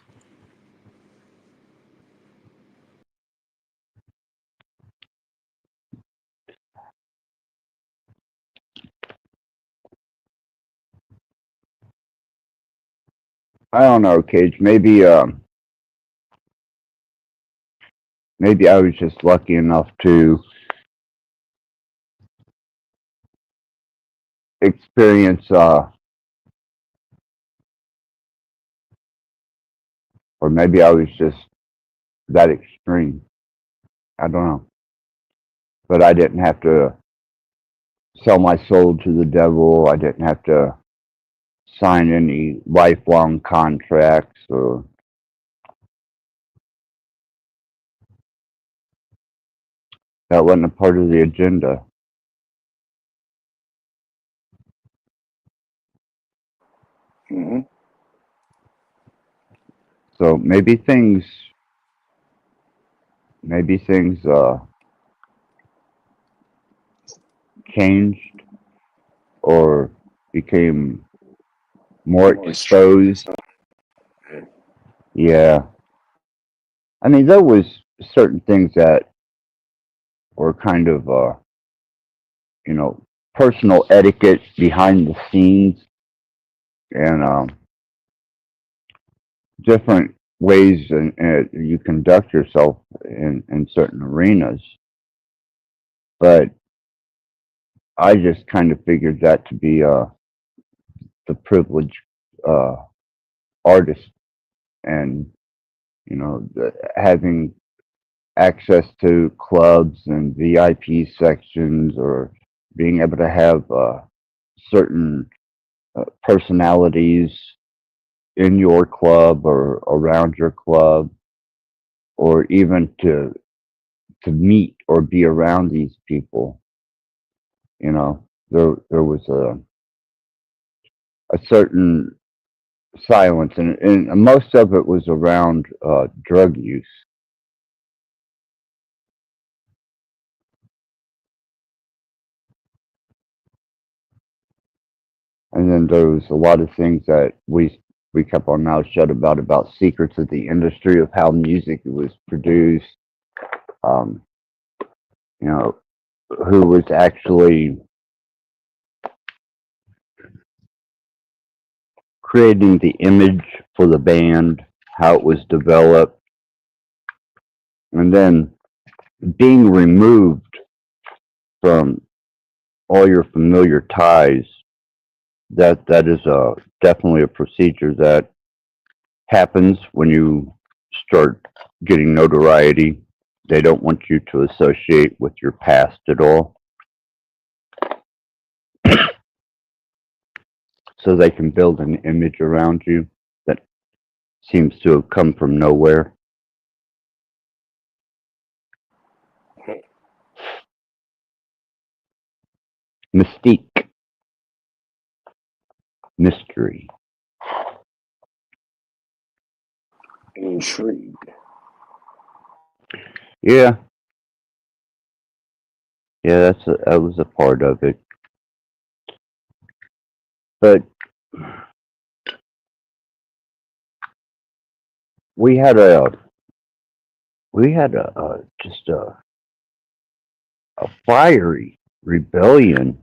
I don't know, Cage. Maybe I was just lucky enough to experience, or maybe I was just that extreme. I don't know. But I didn't have to sell my soul to the devil. I didn't have to sign any lifelong contracts, or that wasn't a part of the agenda. Mm-hmm. So maybe things changed or became more More extreme. exposed. Yeah. I mean, there was certain things that were kind of, you know, personal etiquette behind the scenes, and different ways you conduct yourself in certain arenas. But I just kind of figured that to be the privileged uh, artist, and having access to clubs and VIP sections, or being able to have certain personalities in your club or around your club, or even to meet or be around these people. There was a certain silence, and most of it was around drug use. And then there was a lot of things that we kept our mouths shut about secrets of the industry, of how music was produced. Um, you know, who was actually creating the image for the band, how it was developed, and then being removed from all your familiar ties. That is definitely a procedure that happens when you start getting notoriety. They don't want you to associate with your past at all, so they can build an image around you that seems to have come from nowhere. Mystique, mystery. Intrigue. Yeah, yeah, that was a part of it. But we had just a fiery rebellion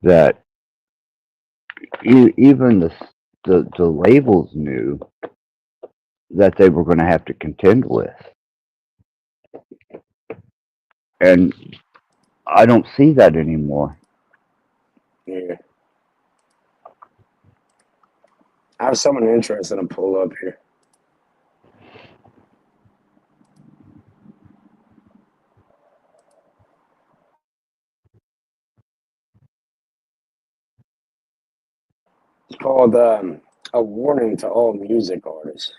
that even the labels knew that they were going to have to contend with, and I don't see that anymore. Yeah. I have someone interested to pull up here. It's called A Warning to All Music Artists.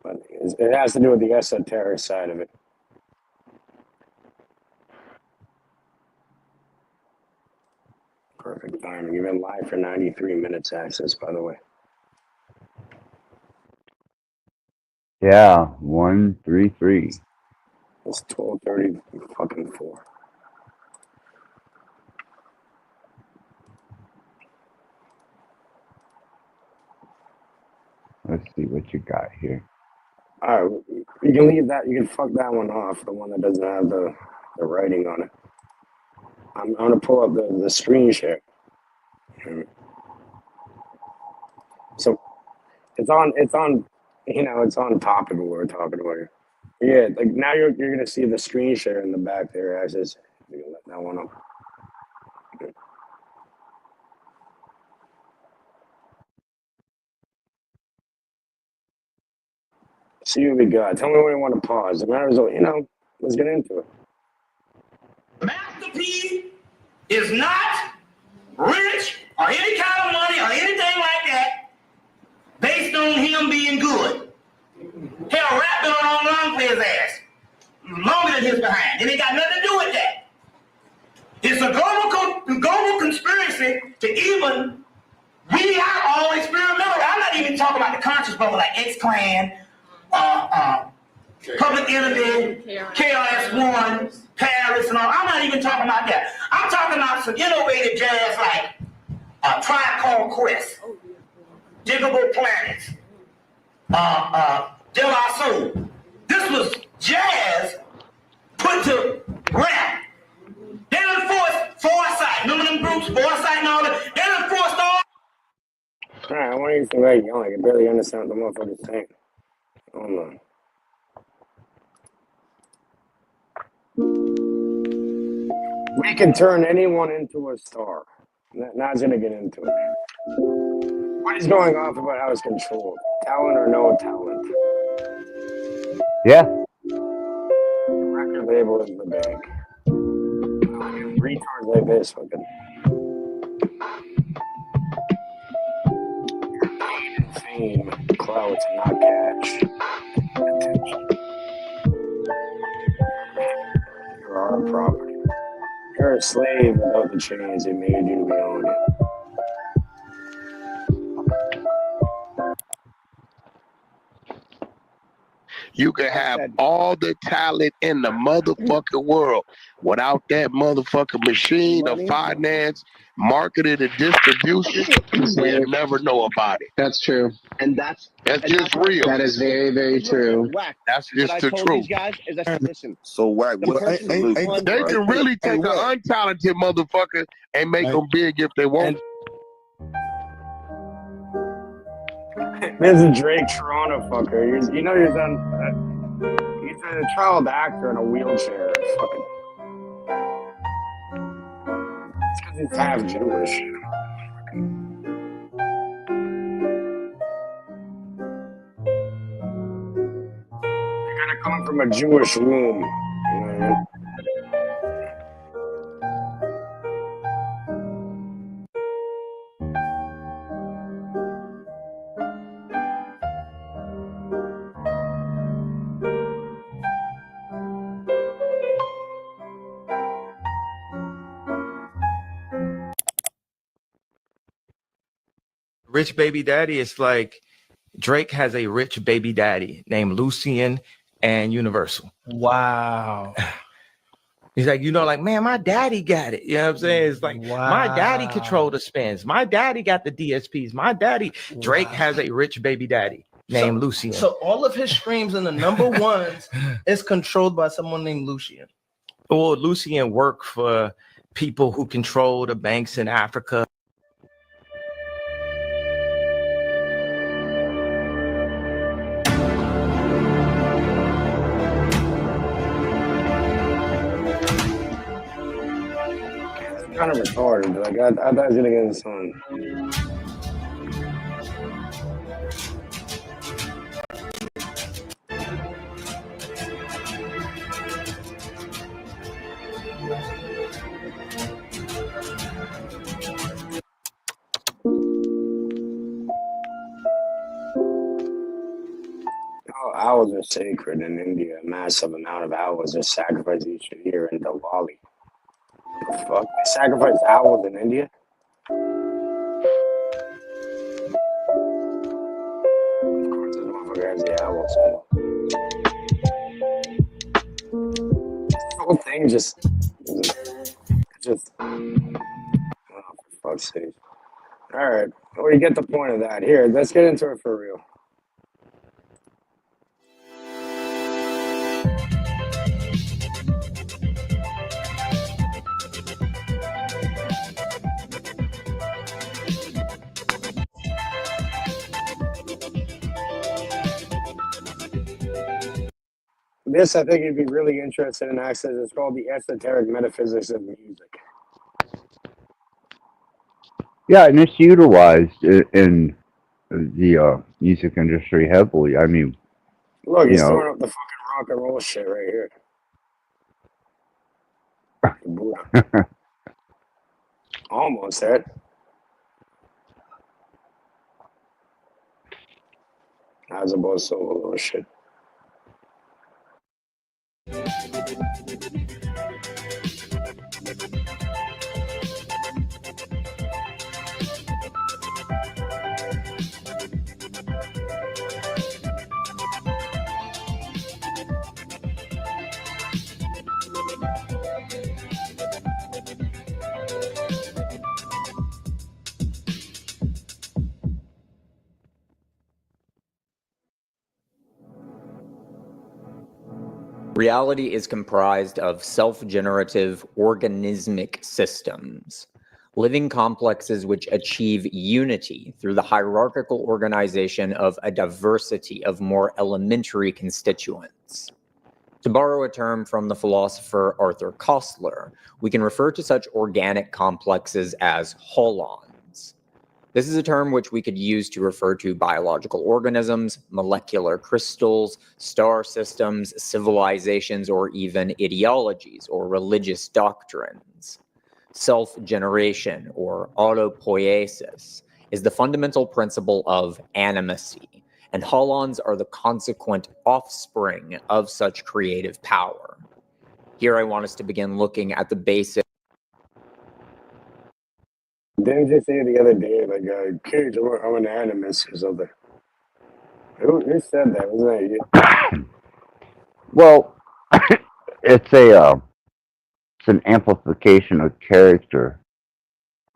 But it has to do with the esoteric side of it. Perfect timing. You've been live for 93 minutes access, by the way. Yeah, 133. It's 12:30 fucking 4. Let's see what you got here. All right, you can leave that. You can fuck that one off, the one that doesn't have the writing on it. I'm gonna pull up the screen share. So it's on, it's on topic of what we're talking about here. Yeah, like now you're gonna see the screen share in the back there as is. You can let that one up. See what we got. Tell me when you want to pause. The matter is, let's get into it. Master P is not rich or any kind of money or anything like that based on him being good. Hell, rap been on long for his ass. Longer than his behind. It ain't got nothing to do with that. It's a global conspiracy to even weed out all experimental. I'm not even talking about the conscious bubble like X-Clan, Public Enemy, KRS-One, Paris, and all. I'm not even talking about that. I'm talking about some innovative jazz like Tribe Called Quest, Diggable Planets, De La Soul. This was jazz put to rap. They enforced Foresight. Remember them groups, Foresight and all that? They enforced all. All right, why do you think that young? I can barely understand what the motherfucker's saying. Hold on. We can turn anyone into a star. Not gonna get into it. What is going off about how it's controlled? Talent or no talent? Yeah. The record label is the bank. Retards like this fucking. Fame, clout, not cash. Attention. You're our property. You're a slave without the chains they made you to be owned. You can have all the talent in the motherfucking world without that motherfucking machine of finance, marketing, and distribution. We'll never know about it. That's true. And that's just real. That is very, very true. That's just the truth. Guys is that, listen, So Wack, what's the solution? They can really take an untalented motherfucker and make them big if they want. This is Drake Toronto fucker. He's a child actor in a wheelchair. Fucking. It's because he's half Jewish. You're gonna come from a Jewish womb. You know what I mean? Rich baby daddy is like Drake has a rich baby daddy named Lucian and Universal. Wow. He's like, like, man, my daddy got it. You know what I'm saying? It's like, my daddy controlled the spins. My daddy got the DSPs. My daddy, Drake has a rich baby daddy named Lucian. So all of his streams in the number ones is controlled by someone named Lucian. Well, Lucian worked for people who control the banks in Africa. Kind of retarded. Like I thought I was gonna get in the sun. Owls are sacred in India. A massive amount of owls are sacrificed each year in Diwali. The fuck? They sacrifice owls in India? Of course, this motherfucker has the owl symbol. This whole thing just. Oh, for fuck's sake. Alright, well, you get the point of that. Here, let's get into it for real. This I think you'd be really interested in access. It's called the esoteric metaphysics of music. Yeah, and it's utilized in the music industry heavily. I mean, Look, you he's know, throwing up the fucking rock and roll shit right here. The Buddha. Almost there. As opposed to a little shit. Reality is comprised of self-generative organismic systems, living complexes which achieve unity through the hierarchical organization of a diversity of more elementary constituents. To borrow a term from the philosopher Arthur Koestler, we can refer to such organic complexes as holons. This is a term which we could use to refer to biological organisms, molecular crystals, star systems, civilizations, or even ideologies or religious doctrines. Self-generation, or autopoiesis, is the fundamental principle of animacy, and holons are the consequent offspring of such creative power. Here I want us to begin looking at the basic. Didn't you say the other day, like, kids, I'm an animist or something? Who said that? Wasn't that you? well, it's an amplification of character.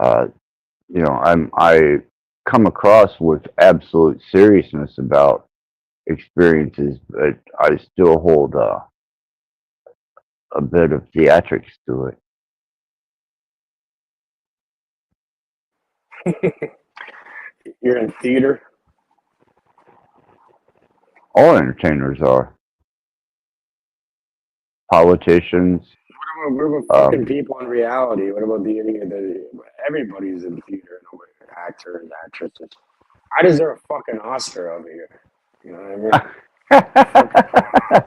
You know, I come across with absolute seriousness about experiences, but I still hold a bit of theatrics to it. You're in theater? All entertainers are. Politicians. What about fucking people in reality? What about the idiot that everybody's in theater? Actors, actresses. I deserve a fucking Oscar over here. You know what I mean?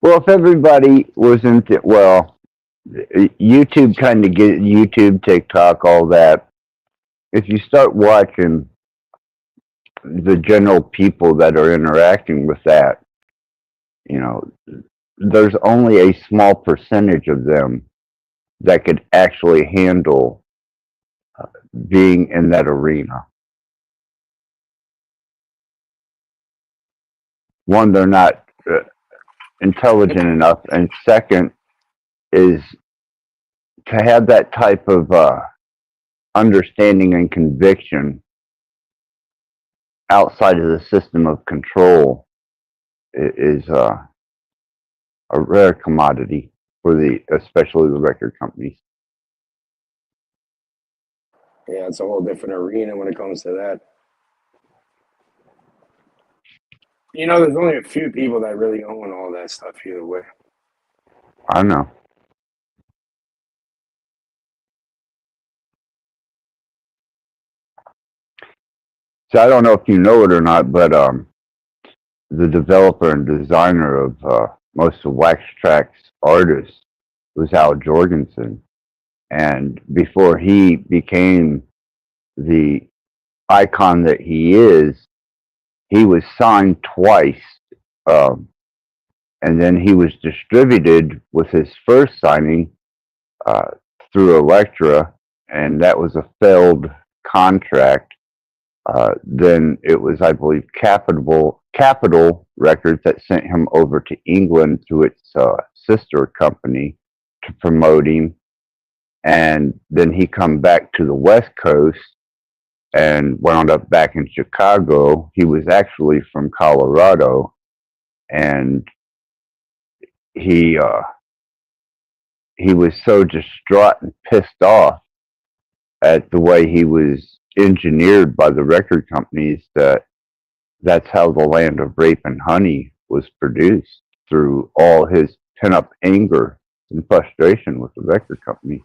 Well, if everybody was into, well, YouTube kind of get YouTube, TikTok, all that. If you start watching the general people that are interacting with that, you know, there's only a small percentage of them that could actually handle being in that arena. One, they're not intelligent enough, and second is to have that type of understanding and conviction outside of the system of control is a rare commodity for especially the record companies. Yeah, it's a whole different arena when it comes to that. You know, there's only a few people that really own all that stuff either way. I know. So I don't know if you know it or not, but the developer and designer of most of Wax Trax's artists was Al Jorgensen. And before he became the icon that he is, he was signed twice. And then he was distributed with his first signing through Elektra, and that was a failed contract. Then it was, I believe, Capitol Records that sent him over to England through its sister company to promote him. And then he come back to the West Coast and wound up back in Chicago. He was actually from Colorado, and he was so distraught and pissed off at the way he was engineered by the record companies that's how The Land of Rape and Honey was produced. through all his pent up anger and frustration with the record company.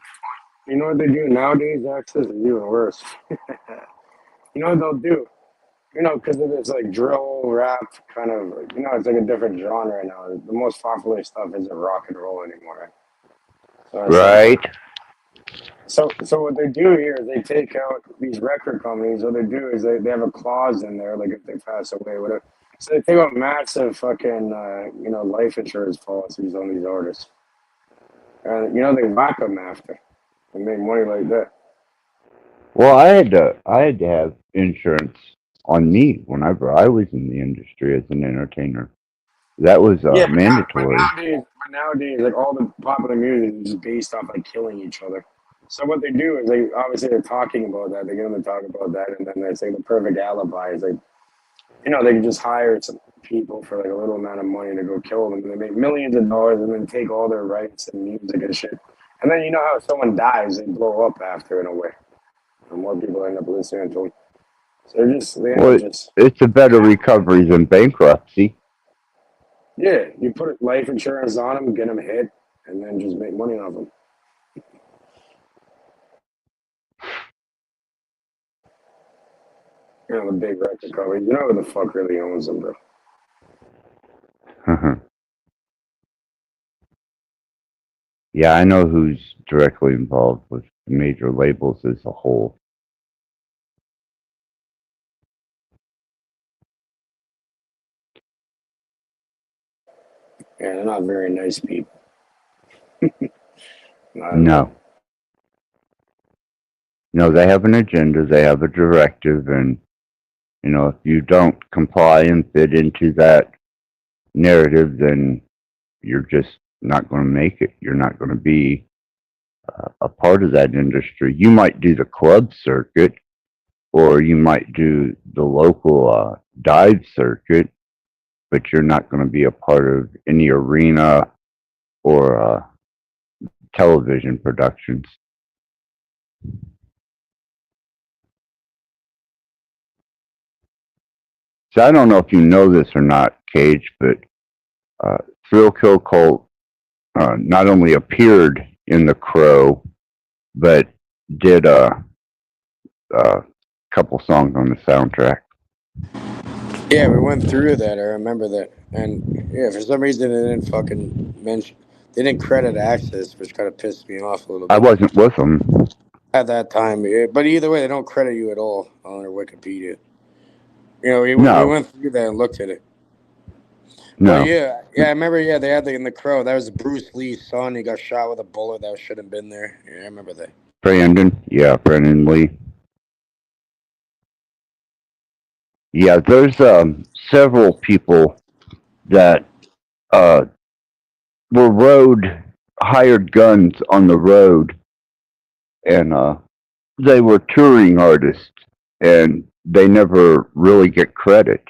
You know what they do nowadays, Access, is even worse. You know what they'll do? You know, because it's like drill, rap, kind of, you know, it's like a different genre now. The most popular stuff isn't rock and roll anymore, right? So it's Right. like, so what they do here is they take out these record companies. What they do is they have a clause in there, like if they pass away, whatever. So they take out massive fucking, you know, life insurance policies on these artists. And, you know, they whack them after. They make money like that. Well, I had to have insurance on me whenever I was in the industry as an entertainer. That was Yeah, mandatory. but nowadays, like all the popular music is just based off like killing each other. So what they do is they obviously they're talking about that. They get them to talk about that, and then they say the perfect alibi is like, you know, they can just hire some people for like a little amount of money to go kill them, and they make millions of dollars, and then take all their rights and music and shit. And then you know how if someone dies, they blow up after in a way, and more people end up listening to them. So they end Well, up just it's a better recovery than bankruptcy. yeah, you put life insurance on them, get them hit, and then just make money off them. You know, the big record companies. You know who the fuck really owns them, bro. Yeah, I know who's directly involved with the major labels as a whole. Yeah, they're not very nice people. Not at all. No. No, they have an agenda, they have a directive, and, you know, if you don't comply and fit into that narrative, then you're just not going to make it. You're not going to be a part of that industry. You might do the club circuit, or you might do the local dive circuit, but you're not going to be a part of any arena or television productions. So I don't know if you know this or not, Cage, but Thrill Kill Cult not only appeared in The Crow, but did a couple songs on the soundtrack. Yeah, we went through that. I remember that. And yeah, for some reason they didn't fucking mention. They didn't credit Access, which kind of pissed me off a little bit. I wasn't with them At that time, yeah. But either way, they don't credit you at all on their Wikipedia. You know, we No. went through that and looked at it. No. But yeah, I remember. Yeah, they had in The Crow. That was Bruce Lee's son. He got shot with a bullet that shouldn't have been there. Yeah, I remember that. Brandon Lee. Yeah, there's several people that were hired guns on the road, and they were touring artists, and they never really get credit.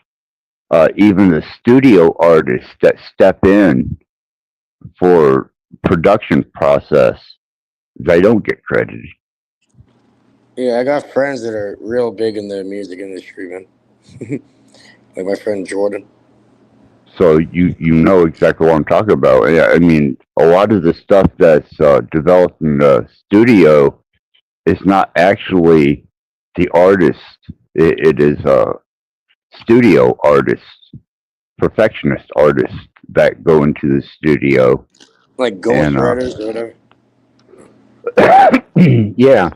Even the studio artists that step in for production process, they don't get credited. Yeah, I got friends that are real big in the music industry, man. Like my friend Jordan. So you know exactly what I'm talking about. Yeah, I mean, a lot of the stuff that's developed in the studio is not actually the artist. It is studio artists, perfectionist artists that go into the studio. Like ghostwriters or whatever. Yeah.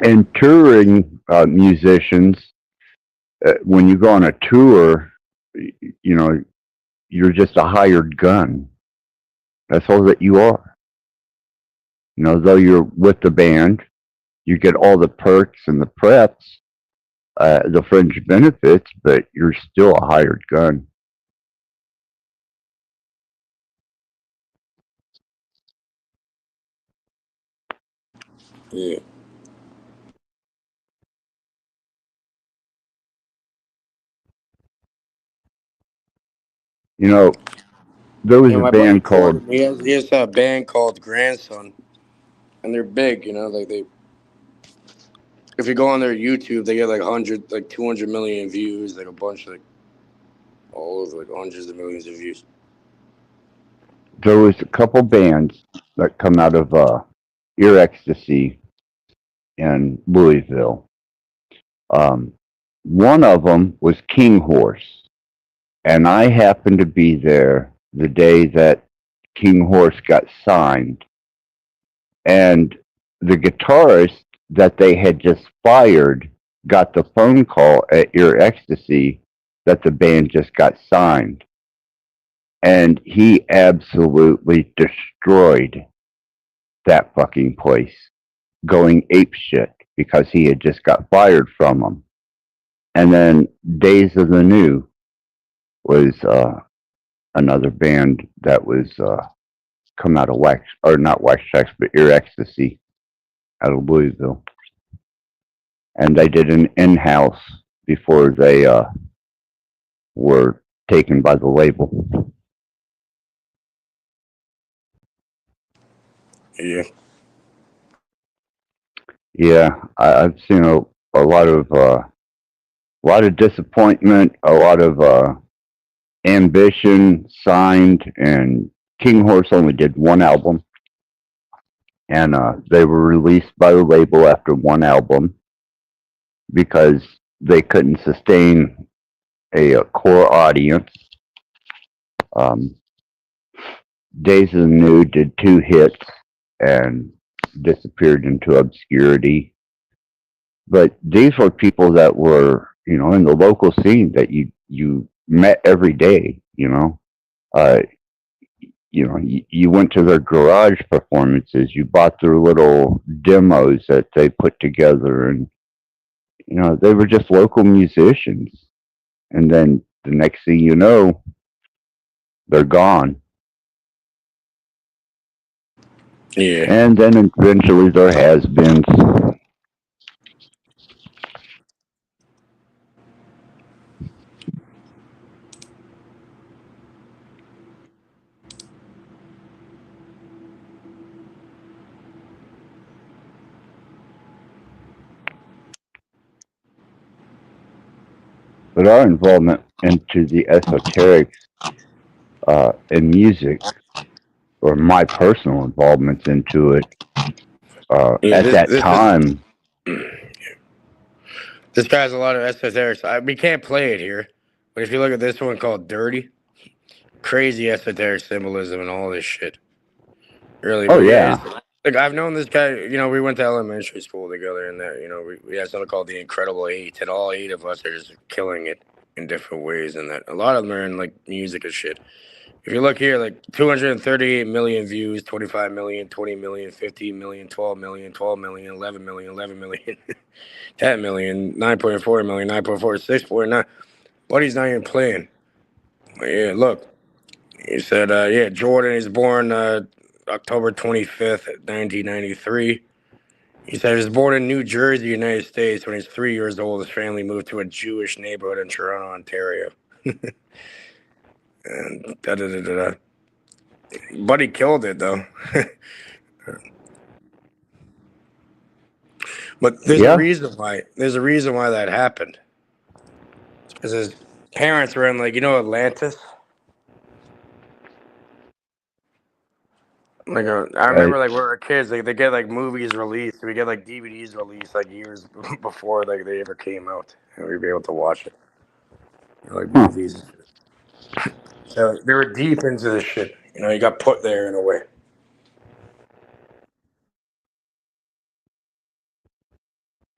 And touring musicians, when you go on a tour, you know, you're just a hired gun. That's all that you are. You know, though you're with the band, you get all the perks and the preps, the fringe benefits, but you're still a hired gun. Yeah. You know, there was a my buddy band called. Jordan, he has a band called Grandson, and they're big. You know, like if you go on their YouTube, they get like 200 million views, like a bunch, like all over, like hundreds of millions of views. there was a couple bands that come out of Ear Ecstasy in Louisville. Um, one of them was King Horse, and I happened to be there the day that King Horse got signed, and the guitarist that they had just fired got the phone call at Ear Ecstasy that the band just got signed, and he absolutely destroyed that fucking place, going ape shit because he had just got fired from them. And then Days of the New was another band that was come out of Wax, or not Wax Tracks, but Ear Ecstasy out of Louisville. And they did an in-house before they were taken by the label. Yeah. Yeah, I've seen a lot of disappointment, a lot of ambition signed, and King Horse only did one album, and they were released by the label after one album because they couldn't sustain a core audience. Um, Days of the New did 2 hits and disappeared into obscurity. But these were people that were, in the local scene that you met every day. Uh, you went to their garage performances. You bought their little demos that they put together, and they were just local musicians. And then the next thing you know, they're gone. Yeah. And then eventually there has been. But our involvement into the esoterics in music, or my personal involvements into it, Yeah, at that time. This guy has a lot of esoterics. We can't play it here, but if you look at this one called Dirty, crazy esoteric symbolism and all this shit. Really, Oh, but yeah. like I've known this guy. We went to elementary school together, and that we had something called the Incredible Eight, and all 8 of us are just killing it in different ways. And that a lot of them are in like music and shit. If you look here, like 238 million views, 25 million, 20 million, 15 million, 12 million, 12 million, 11 million, 11 million, 10 million, 9.4 million, 9.4, 6.9. Buddy's not even playing. But yeah, look. He said, Jordan is born October 25th, 1993. He said he was born in New Jersey, United States. When he was 3 years old, his family moved to a Jewish neighborhood in Toronto, Ontario. And da-da-da-da-da. Buddy killed it, though. But there's a reason why. There's a reason why that happened. Because his parents were in, Atlantis. I remember, when we were kids, they get movies released. We get DVDs released years before they ever came out, and we'd be able to watch it. Movies. So they were deep into this shit. You got put there in a way.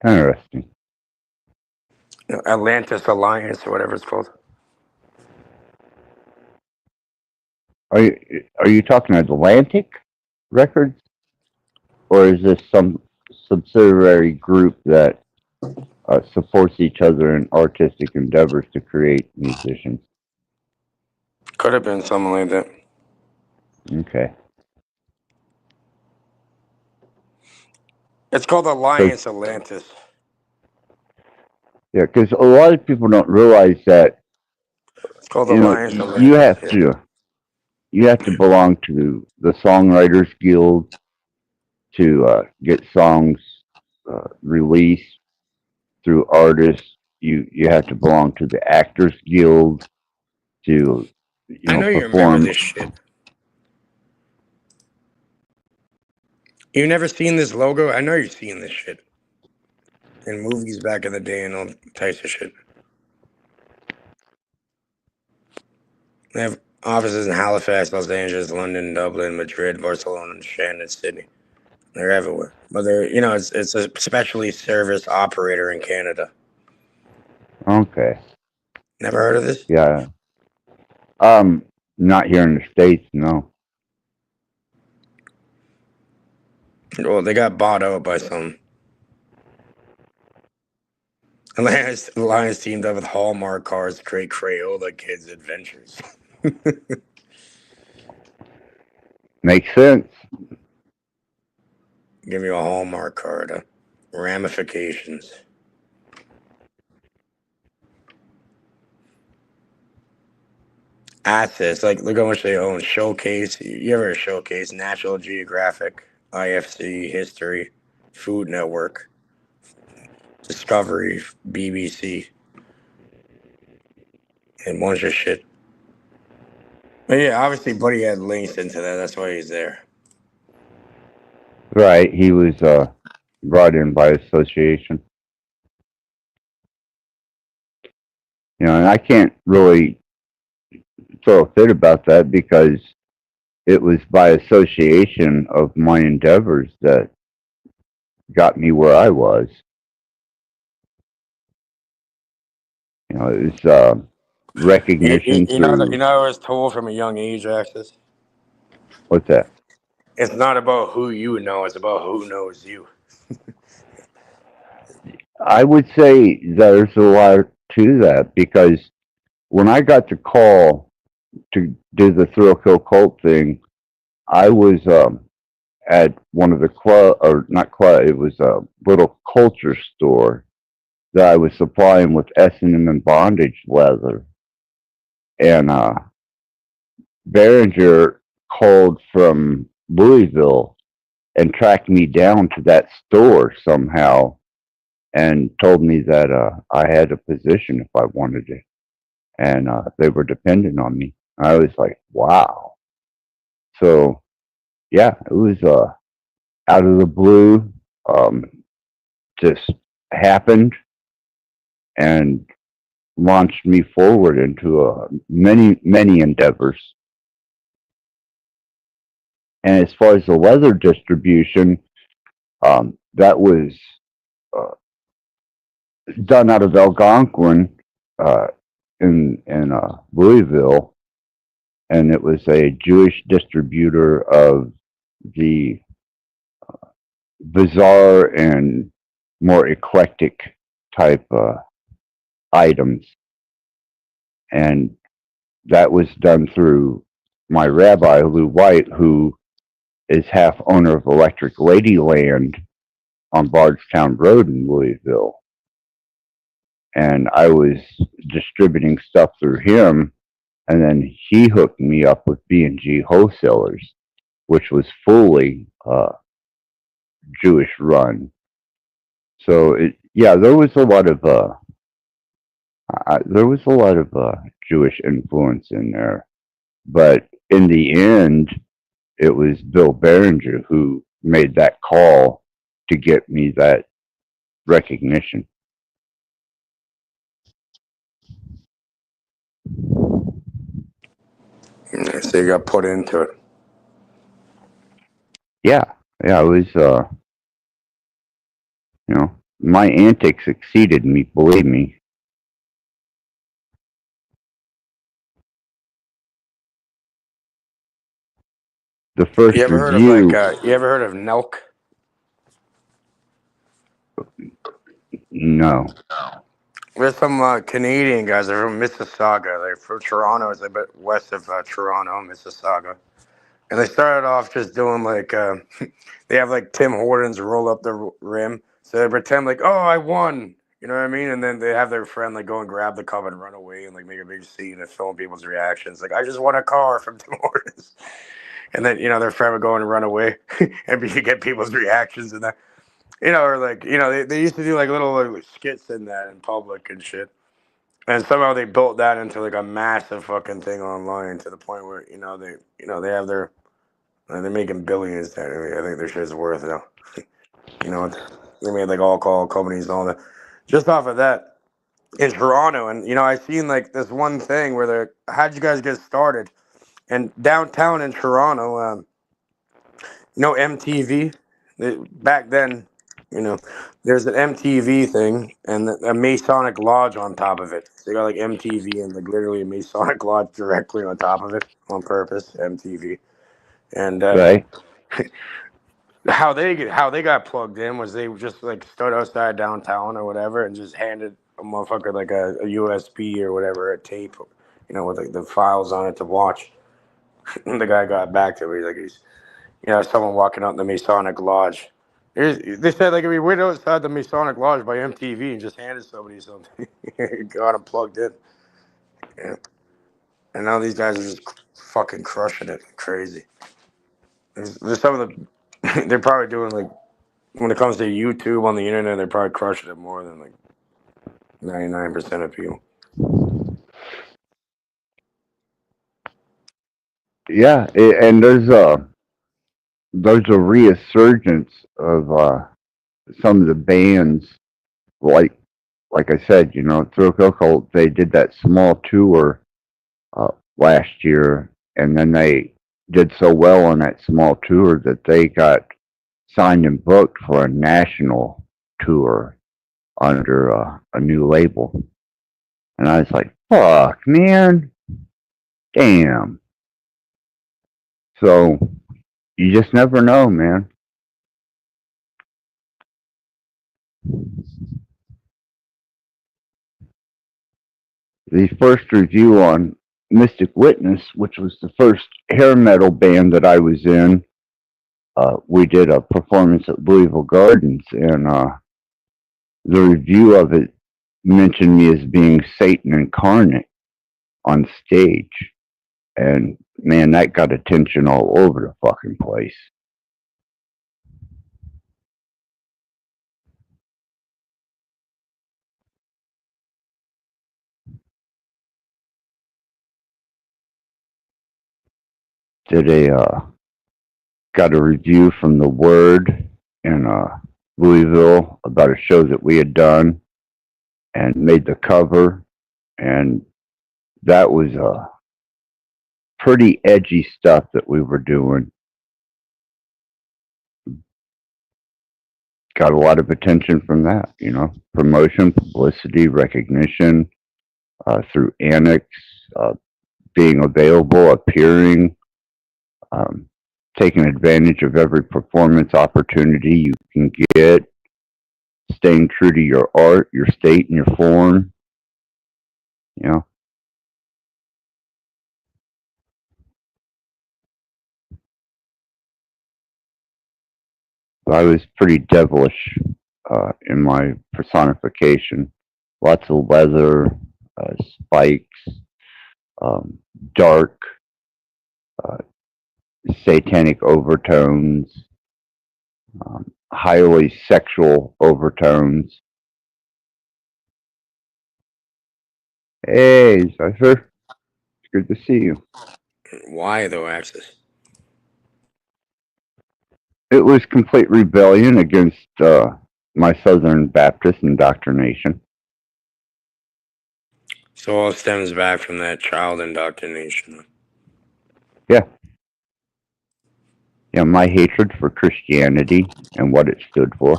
Interesting. Atlantis Alliance or whatever it's called. Are you talking Atlantic Records, or is this some subsidiary group that supports each other in artistic endeavors to create musicians? Could have been something like that. Okay. It's called Alliance Atlantis. Yeah, because a lot of people don't realize that. It's called Alliance Atlantis. You have to belong to the Songwriters Guild to get songs released through artists. You have to belong to the Actors Guild to I know perform. you remember this shit. You never seen this logo? I know you've seen this shit in movies back in the day and all types of shit. They have offices in Halifax, Los Angeles, London, Dublin, Madrid, Barcelona, Shannon, Sydney. They're everywhere. But they're, it's a specialty service operator in Canada. Okay. Never heard of this? Yeah. Not here in the States, no. Well, they got bought out by some. Alliance teamed up with Hallmark Cars to create Crayola Kids Adventures. Makes sense. Give you a Hallmark card. Ramifications. Assets, like look how much they own. Showcase, you ever heard of Showcase? National Geographic, IFC, History, Food Network, Discovery, BBC, and bunch of shit. But yeah, obviously Buddy had links into that. That's why he's there. Right. He was brought in by association. And I can't really throw a fit about that because it was by association of my endeavors that got me where I was. It was recognition You know, through. I was told from a young age, Axis. What's that? It's not about who you know; it's about who knows you. I would say there's a lot to that because when I got the call to do the Thrill Kill Cult thing, I was at one of the club, or not club, it was a little culture store that I was supplying with S&M and bondage leather. And Behringer called from Louisville and tracked me down to that store somehow and told me that I had a position if I wanted it. And they were dependent on me. I was like, wow. So, yeah, it was out of the blue, just happened and launched me forward into many, many endeavors. And as far as the leather distribution, that was done out of Algonquin in Louisville, and it was a Jewish distributor of the bizarre and more eclectic type items, and that was done through my rabbi Lou White, who is half owner of Electric Ladyland on Bardstown Road in Louisville. And I was distributing stuff through him, and then he hooked me up with B&G Wholesalers, which was fully Jewish run. So there was a lot of Jewish influence in there, but in the end, it was Bill Behringer who made that call to get me that recognition. So you got put into it. Yeah, it was. My antics exceeded me. Believe me. The first You ever review. heard of you ever heard of Nelk? No. There's some Canadian guys. They're from Mississauga. They're from Toronto. It's a bit west of Toronto, Mississauga. And they started off just doing they have like Tim Hortons roll up the rim. So they pretend like, oh, I won. You know what I mean? And then they have their friend go and grab the cup and run away and make a big scene and film people's reactions. Like, I just won a car from Tim Hortons. And then, their friend would go and run away and get people's reactions and that. Or they used to do little skits in that in public and shit. And somehow they built that into a massive fucking thing online to the point where, they have their They're making billions. I think their shit's worth now. You know, they made like alcohol companies and all that. Just off of that in Toronto, and you know, I seen like this one thing where they're, how'd you guys get started? And downtown in Toronto, you know, MTV. Back then, you know, there's an MTV thing and a Masonic lodge on top of it. So you got like MTV and like literally a Masonic lodge directly on top of it on purpose. MTV, and Right. how they got plugged in was they just like stood outside downtown or whatever and just handed a motherfucker like a USB or whatever, a tape, you know, with like the files on it to watch. And the guy got back to me like you know, someone walking out in the Masonic lodge. They said like if we went outside the Masonic lodge by MTV and just handed somebody something, got him plugged in. Yeah. And now these guys are just fucking crushing it, crazy. There's some of the they're probably doing like, when it comes to YouTube on the internet, they're probably crushing it more than like 99% of people. Yeah, and there's a resurgence of some of the bands, like I said, you know, Throat Cult, they did that small tour last year, and then they did so well on that small tour that they got signed and booked for a national tour under a new label. And I was like, fuck, man. Damn. So you just never know, man. The first review on Mystic Witness, which was the first hair metal band that I was in, we did a performance at Louisville Gardens, and the review of it mentioned me as being Satan incarnate on stage. And man, that got attention all over the fucking place. Did got a review from The Word in Louisville about a show that we had done, and made the cover, and that was pretty edgy stuff that we were doing. Got a lot of attention from that, you know, promotion, publicity, recognition through Annex, being available, appearing, taking advantage of every performance opportunity you can get, staying true to your art, your state, and your form. You know, I was pretty devilish in my personification. Lots of leather, spikes, dark, satanic overtones, highly sexual overtones. Hey, Cypher. It's good to see you. Why though, Axis? It was complete rebellion against my Southern Baptist indoctrination. So all stems back from that child indoctrination. Yeah. Yeah, my hatred for Christianity and what it stood for.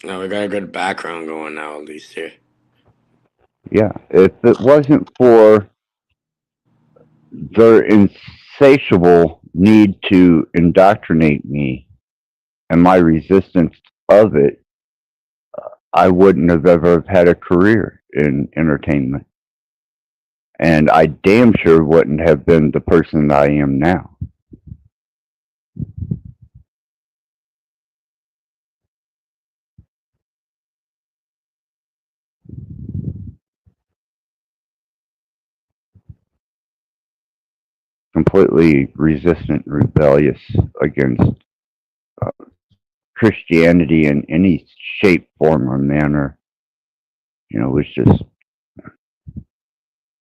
Now we got a good background going now, at least here. Yeah, if it wasn't for their insatiable need to indoctrinate me and my resistance of it, I wouldn't have ever had a career in entertainment. And I damn sure wouldn't have been the person that I am now. Completely resistant, rebellious against Christianity in any shape, form, or manner. was just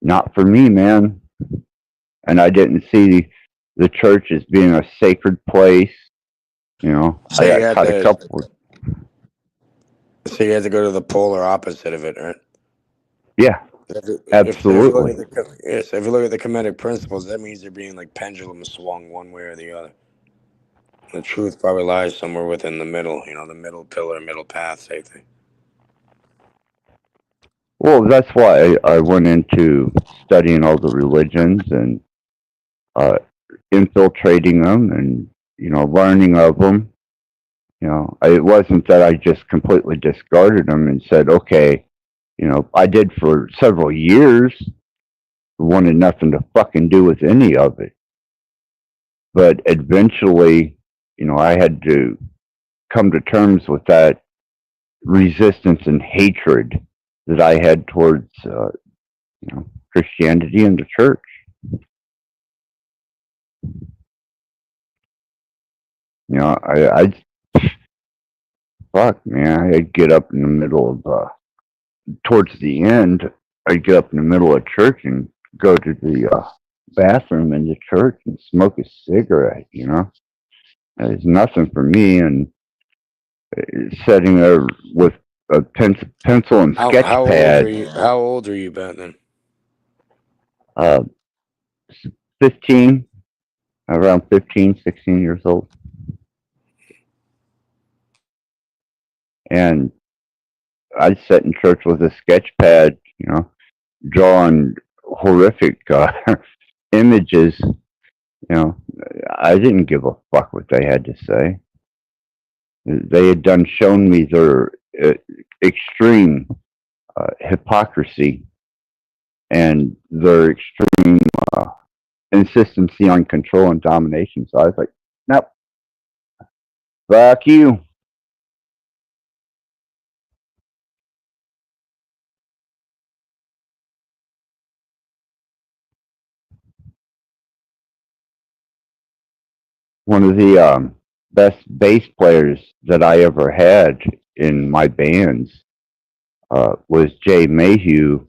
not for me, man. And I didn't see the church as being a sacred place. So I you got had caught a to, couple. so you had to go to the polar opposite of it, right? Yeah, If you look absolutely. at yes, if you look at the Kemetic principles, that means they're being like pendulum swung one way or the other. The truth probably lies somewhere within the middle, the middle pillar, middle path, same thing. Well, that's why I went into studying all the religions and uh, infiltrating them and learning of them. It wasn't that I just completely discarded them and said, okay, I did for several years, wanted nothing to fucking do with any of it. But eventually, I had to come to terms with that resistance and hatred that I had towards, Christianity and the church. I fuck, man, I'd get up in the middle of, towards the end, I'd get up in the middle of church and go to the bathroom in the church and smoke a cigarette. It's nothing for me. And sitting there with a pencil and sketch How old are pad, you? How old are you back then? uh, 15, around 15, 16 years old. And I'd sit in church with a sketch pad, drawing horrific images. I didn't give a fuck what they had to say. They had done shown me their extreme hypocrisy and their extreme insistency on control and domination. So I was like, nope, fuck you. One of the best bass players that I ever had in my bands was Jay Mayhew,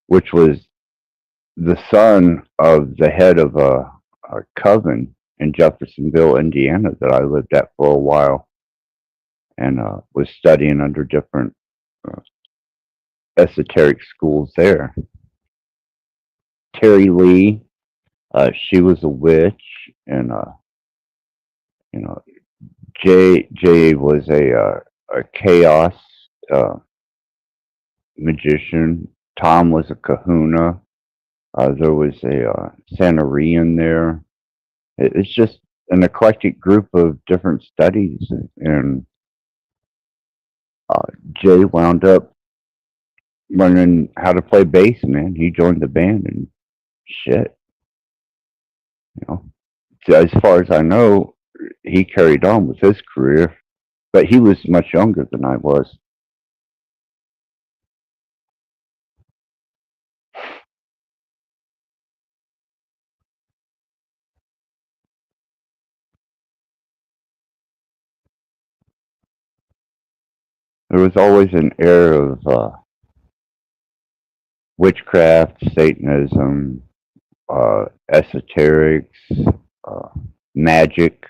which was the son of the head of a coven in Jeffersonville, Indiana, that I lived at for a while, and was studying under different uh, esoteric schools there. Terry Lee, she was a witch, and you know Jay was a chaos uh, magician. Tom was a kahuna. There was a Sanarian there. It's just an eclectic group of different studies, and Jay wound up learning how to play bass. Man, he joined the band, and shit, you know. As far as I know, he carried on with his career, but he was much younger than I was. There was always an air of witchcraft, Satanism, esoterics, uh, magic,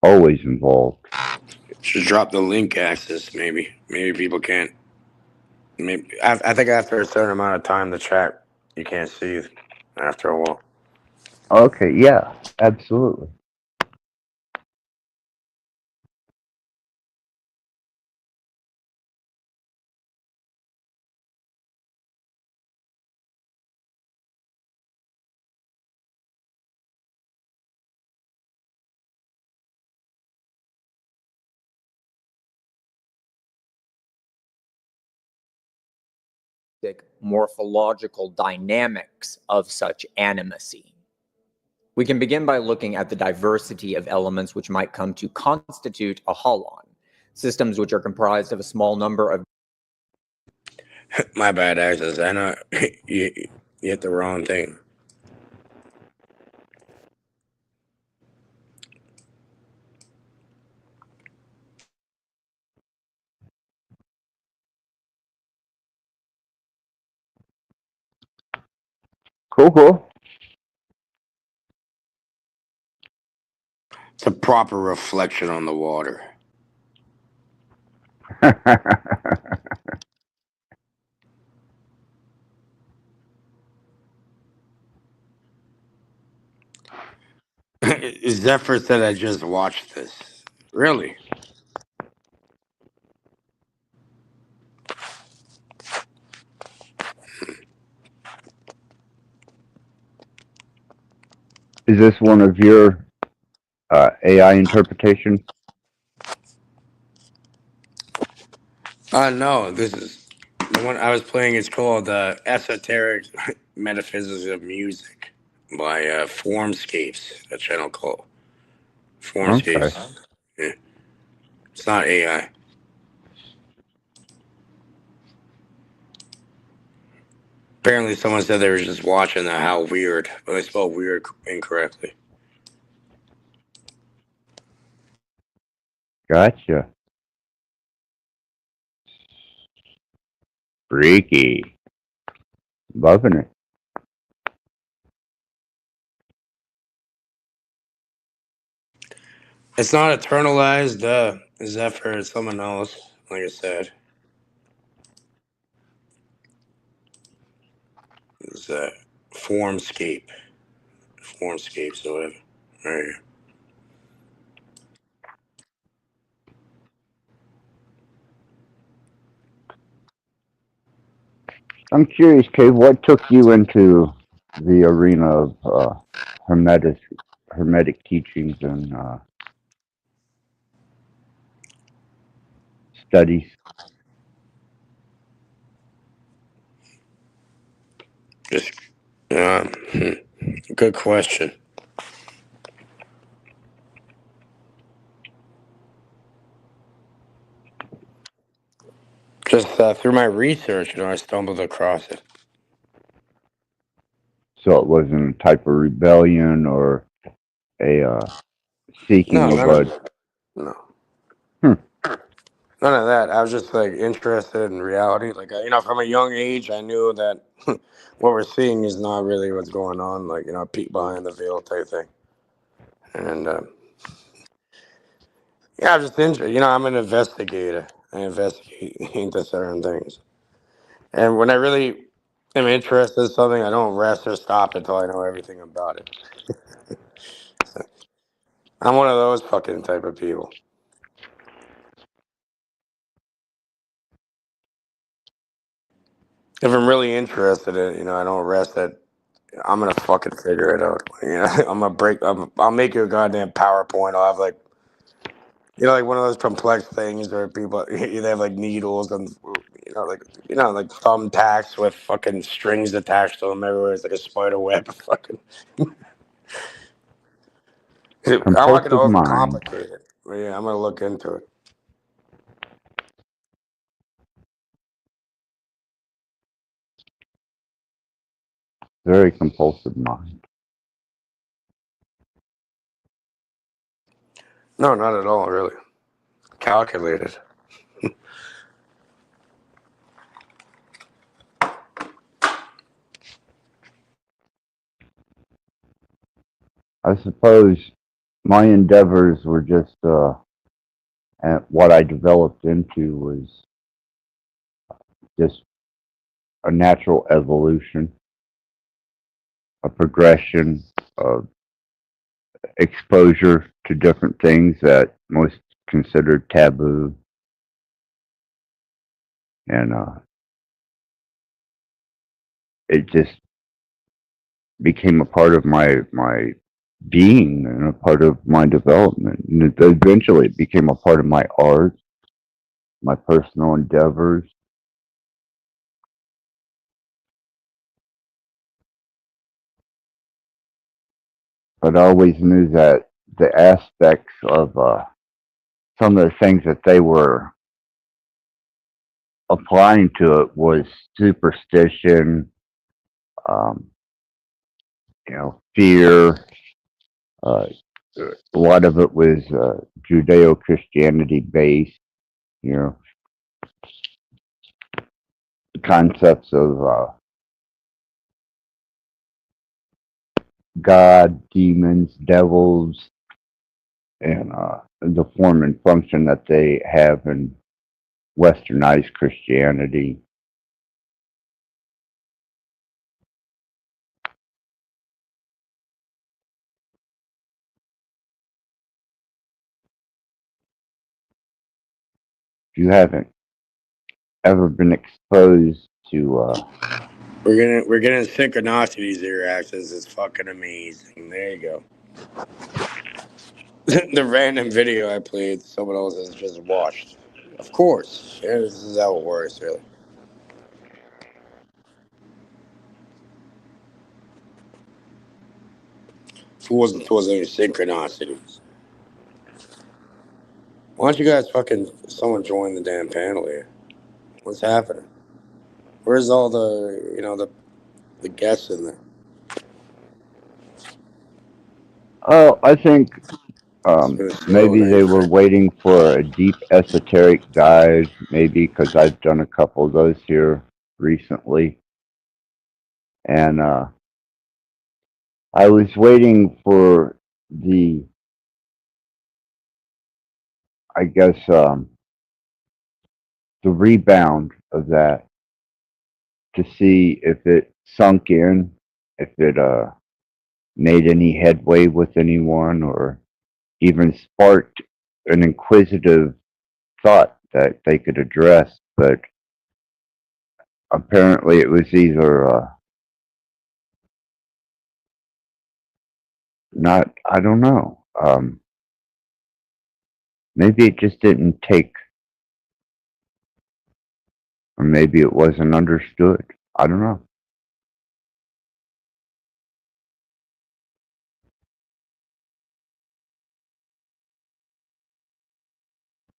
always involved. Should drop the link access, maybe. Maybe people can't. Maybe I think after a certain amount of time, the chat you can't see after a while. Okay, yeah, absolutely. Morphological dynamics of such animacy. We can begin by looking at the diversity of elements which might come to constitute a holon, systems which are comprised of a small number of... My bad, access. I know you hit the wrong thing. Cool. It's a proper reflection on the water. Zephyr said I just watched this. Really? Is this one of your AI interpretations? No, this is the one I was playing. Is called Esoteric Metaphysics of Music by Formscapes, a channel called Okay. Formscapes. Yeah. It's not AI. Apparently, someone said they were just watching the How Weird, but they spelled weird incorrectly. Gotcha. Freaky. Loving it. It's not eternalized, Zephyr. It's someone else, like I said. It's Formscape. Formscapes or whatever. Right here. I'm curious, Cave, what took you into the arena of hermetic teachings and studies? Just, good question. Just through my research, I stumbled across it. So it wasn't a type of rebellion or a seeking No, of none a. of no, Hmm. none of that. I was just like interested in reality. Like from a young age, I knew that what we're seeing is not really what's going on. Like peek behind the veil type thing. And yeah, I'm just interested. I'm an investigator. I investigate into certain things. And when I really am interested in something, I don't rest or stop until I know everything about it. I'm one of those fucking type of people. If I'm really interested in it, I don't rest at. I'm gonna fucking figure it out. I'm gonna break. I'll make you a goddamn PowerPoint. I'll have like, like one of those complex things where people they have like needles and like thumbtacks with fucking strings attached to them everywhere. It's like a spider web. Fucking. I'm not gonna Compulsive mind. overcomplicate it. But yeah, I'm gonna look into it. Very compulsive mind. No, not at all. Really calculated. I suppose my endeavors were just, and what I developed into was just a natural evolution, a progression of exposure to different things that most considered taboo. And it just became a part of my being and a part of my development. And eventually it became a part of my art, my personal endeavors. But I always knew that the aspects of some of the things that they were applying to it was superstition, um, fear. Uh, a lot of it was Judeo-Christianity based. You know, concepts of God, demons, devils, and the form and function that they have in westernized Christianity. If you haven't ever been exposed to We're getting synchronicities here, Axis. It's fucking amazing. There you go. The random video I played, someone else has just watched. Of course. Yeah, this is how it works, really. If it wasn't towards any synchronicities. Why don't you guys someone join the damn panel here? What's happening? Where's all the guests in there? I think maybe they were waiting for a deep esoteric dive, maybe because I've done a couple of those here recently. And I was waiting for I guess, the rebound of that to see if it sunk in, if it made any headway with anyone, or even sparked an inquisitive thought that they could address. But apparently it was either not, I don't know. Maybe it just didn't take, or maybe it wasn't understood. I don't know.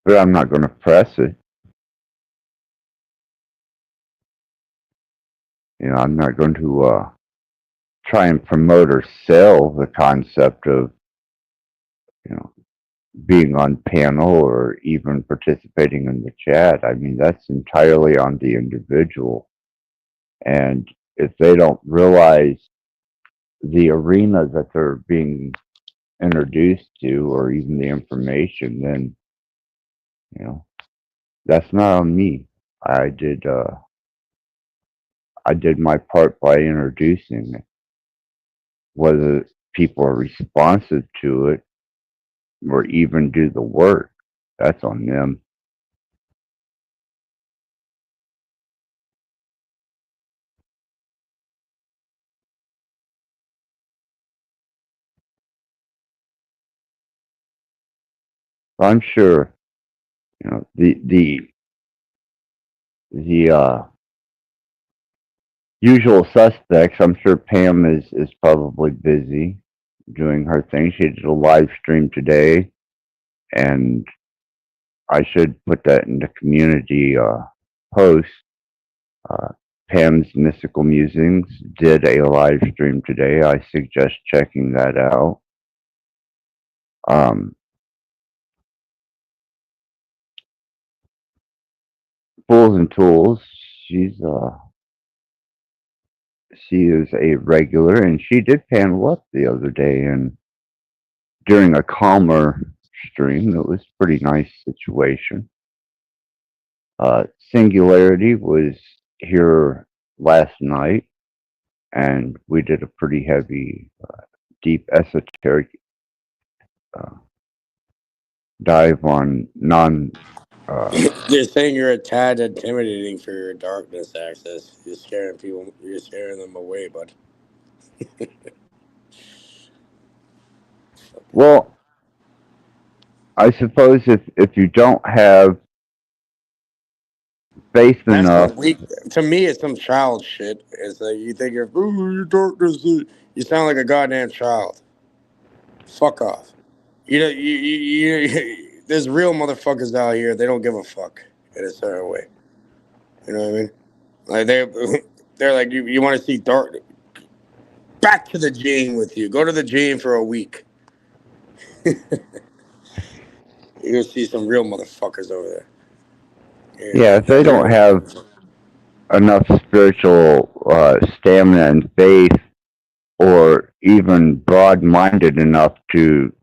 But I'm not going to press it. I'm not going to try and promote or sell the concept of, being on panel or even participating in the chat. I mean, that's entirely on the individual. And if they don't realize the arena that they're being introduced to, or even the information, then, that's not on me. I did my part by introducing it. Whether people are responsive to it or even do the work, that's on them. I'm sure, the usual suspects. I'm sure Pam is probably busy doing her thing. She did a live stream today, and I should put that in the community post. Pam's Mystical Musings did a live stream today. I suggest checking that out. Fools and Tools, she is a regular, and she did panel up the other day, and during a calmer stream, it was a pretty nice situation. Singularity was here last night, and we did a pretty heavy, deep esoteric dive on They're saying you're a tad intimidating for your darkness, Access. You're scaring people. You're scaring them away, bud. Well, I suppose if you don't have faith That's enough. some weak. To me, it's some child shit. It's like you think you're, your darkness. You sound like a goddamn child. Fuck off. There's real motherfuckers out here. They don't give a fuck in a certain way. You know what I mean? Like they're like you want to see dark. Back to the gym with you. Go to the gym for a week. You're gonna see some real motherfuckers over there. Yeah, if they don't have enough spiritual stamina and faith, or even broad-minded enough to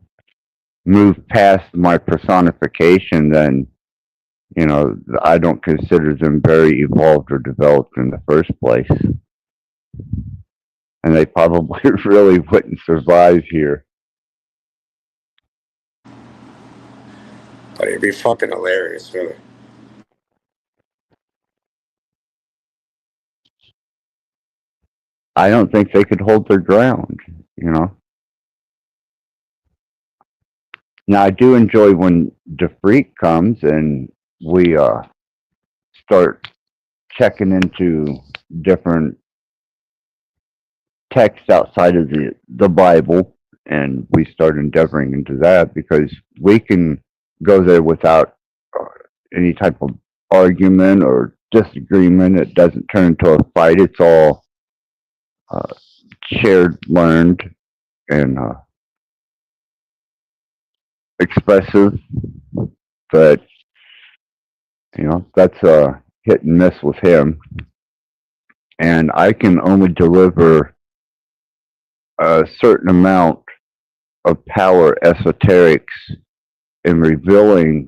move past my personification, then I don't consider them very evolved or developed in the first place, and they probably really wouldn't survive here. But it'd be fucking hilarious, really. I don't think they could hold their ground. Now I do enjoy when the freak comes and we start checking into different texts outside of the Bible, and we start endeavoring into that, because we can go there without any type of argument or disagreement. It doesn't turn into a fight. It's all shared, learned, and expressive. But that's a hit and miss with him, and I can only deliver a certain amount of power esoterics in revealing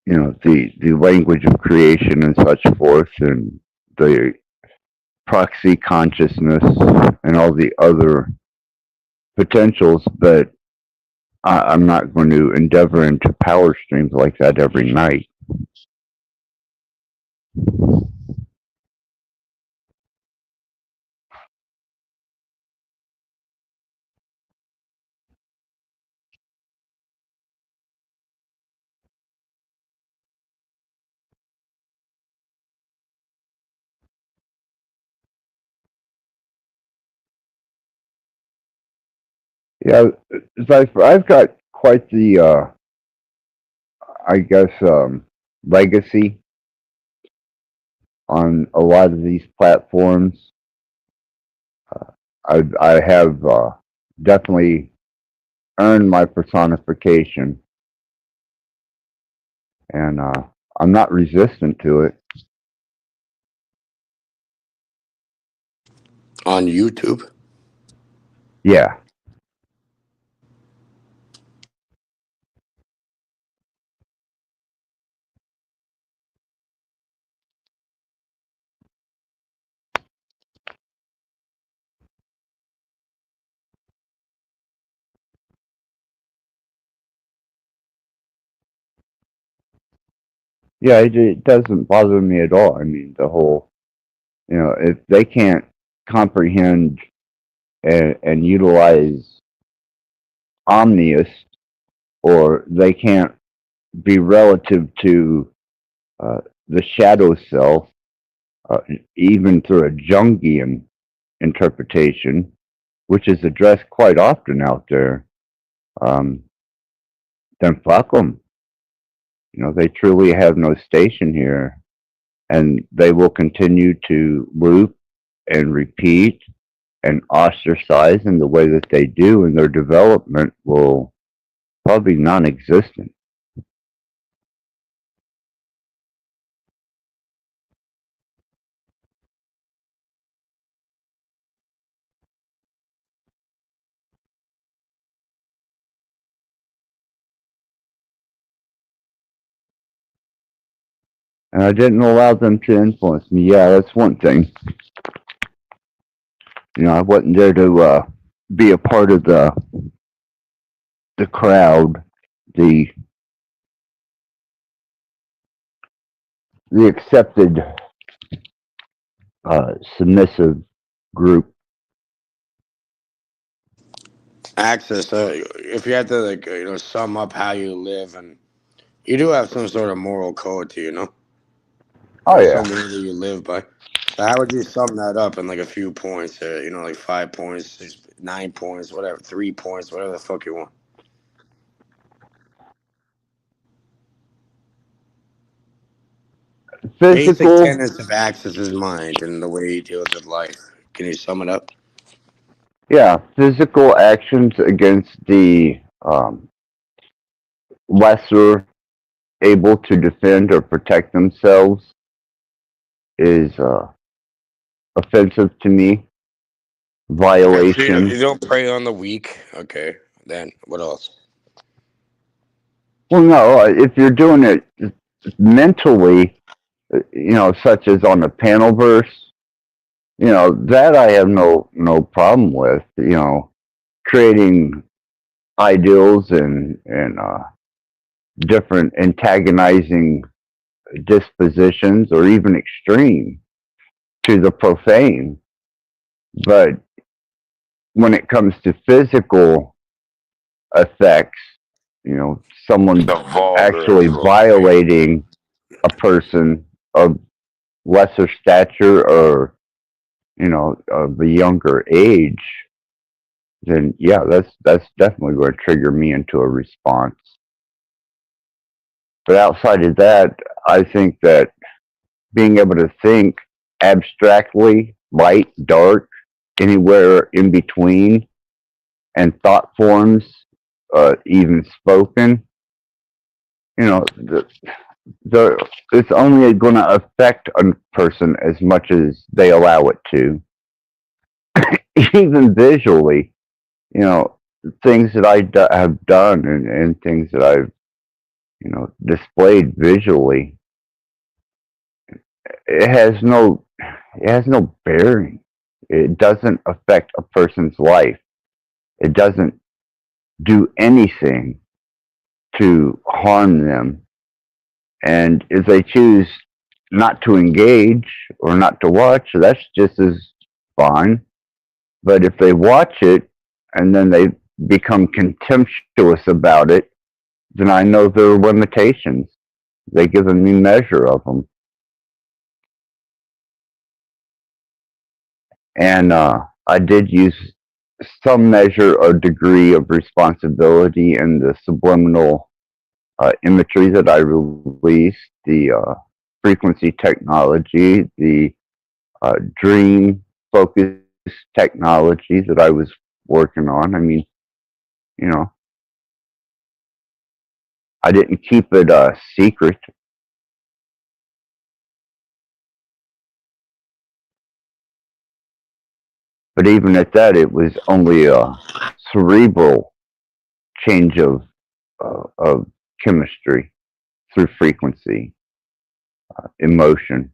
the language of creation and such forth, and the proxy consciousness and all the other potentials. But I'm not going to endeavor into power streams like that every night. Yeah, I've got quite the, I guess, legacy on a lot of these platforms. I have definitely earned my personification, and I'm not resistant to it. On YouTube? Yeah. Yeah, it doesn't bother me at all. I mean, the whole, if they can't comprehend and utilize Omnius, or they can't be relative to the shadow self, even through a Jungian interpretation, which is addressed quite often out there, um, then fuck them. They truly have no station here, and they will continue to loop and repeat and ostracize in the way that they do, and their development will probably non-existent. And I didn't allow them to influence me. Yeah, that's one thing. I wasn't there to be a part of the crowd, the accepted submissive group. Access. If you had to, like, sum up how you live, and you do have some sort of moral code to Oh There's yeah. some rule that you live by. So how would you sum that up in like a few points? Like 5 points, 9 points, whatever, 3 points, whatever the fuck you want. Basic Physical. tenets of Axis's mind and the way he deals with life. Can you sum it up? Yeah, physical actions against the lesser able to defend or protect themselves is offensive to me. violation. You don't prey on the weak. Okay, then what else? Well, no, if you're doing it mentally, such as on the panel verse, that I have no problem with. Creating ideals and different antagonizing dispositions or even extreme to the profane. But when it comes to physical effects, someone The vulgar actually and profane. violating a person of lesser stature or, of a younger age, then yeah, that's definitely going to trigger me into a response. But outside of that, I think that being able to think abstractly, light, dark, anywhere in between, and thought forms, even spoken, it's only going to affect a person as much as they allow it to. Even visually, things that have done and things that I've, displayed visually, it has no bearing. It doesn't affect a person's life. It doesn't do anything to harm them. And if they choose not to engage or not to watch, that's just as fine. But if they watch it and then they become contemptuous about it, then I know there are limitations. They give a new measure of them. And I did use some measure or degree of responsibility in the subliminal imagery that I released, the frequency technology, the dream focus technology that I was working on. I mean, I didn't keep it a secret. But even at that, it was only a cerebral change of chemistry through frequency, emotion.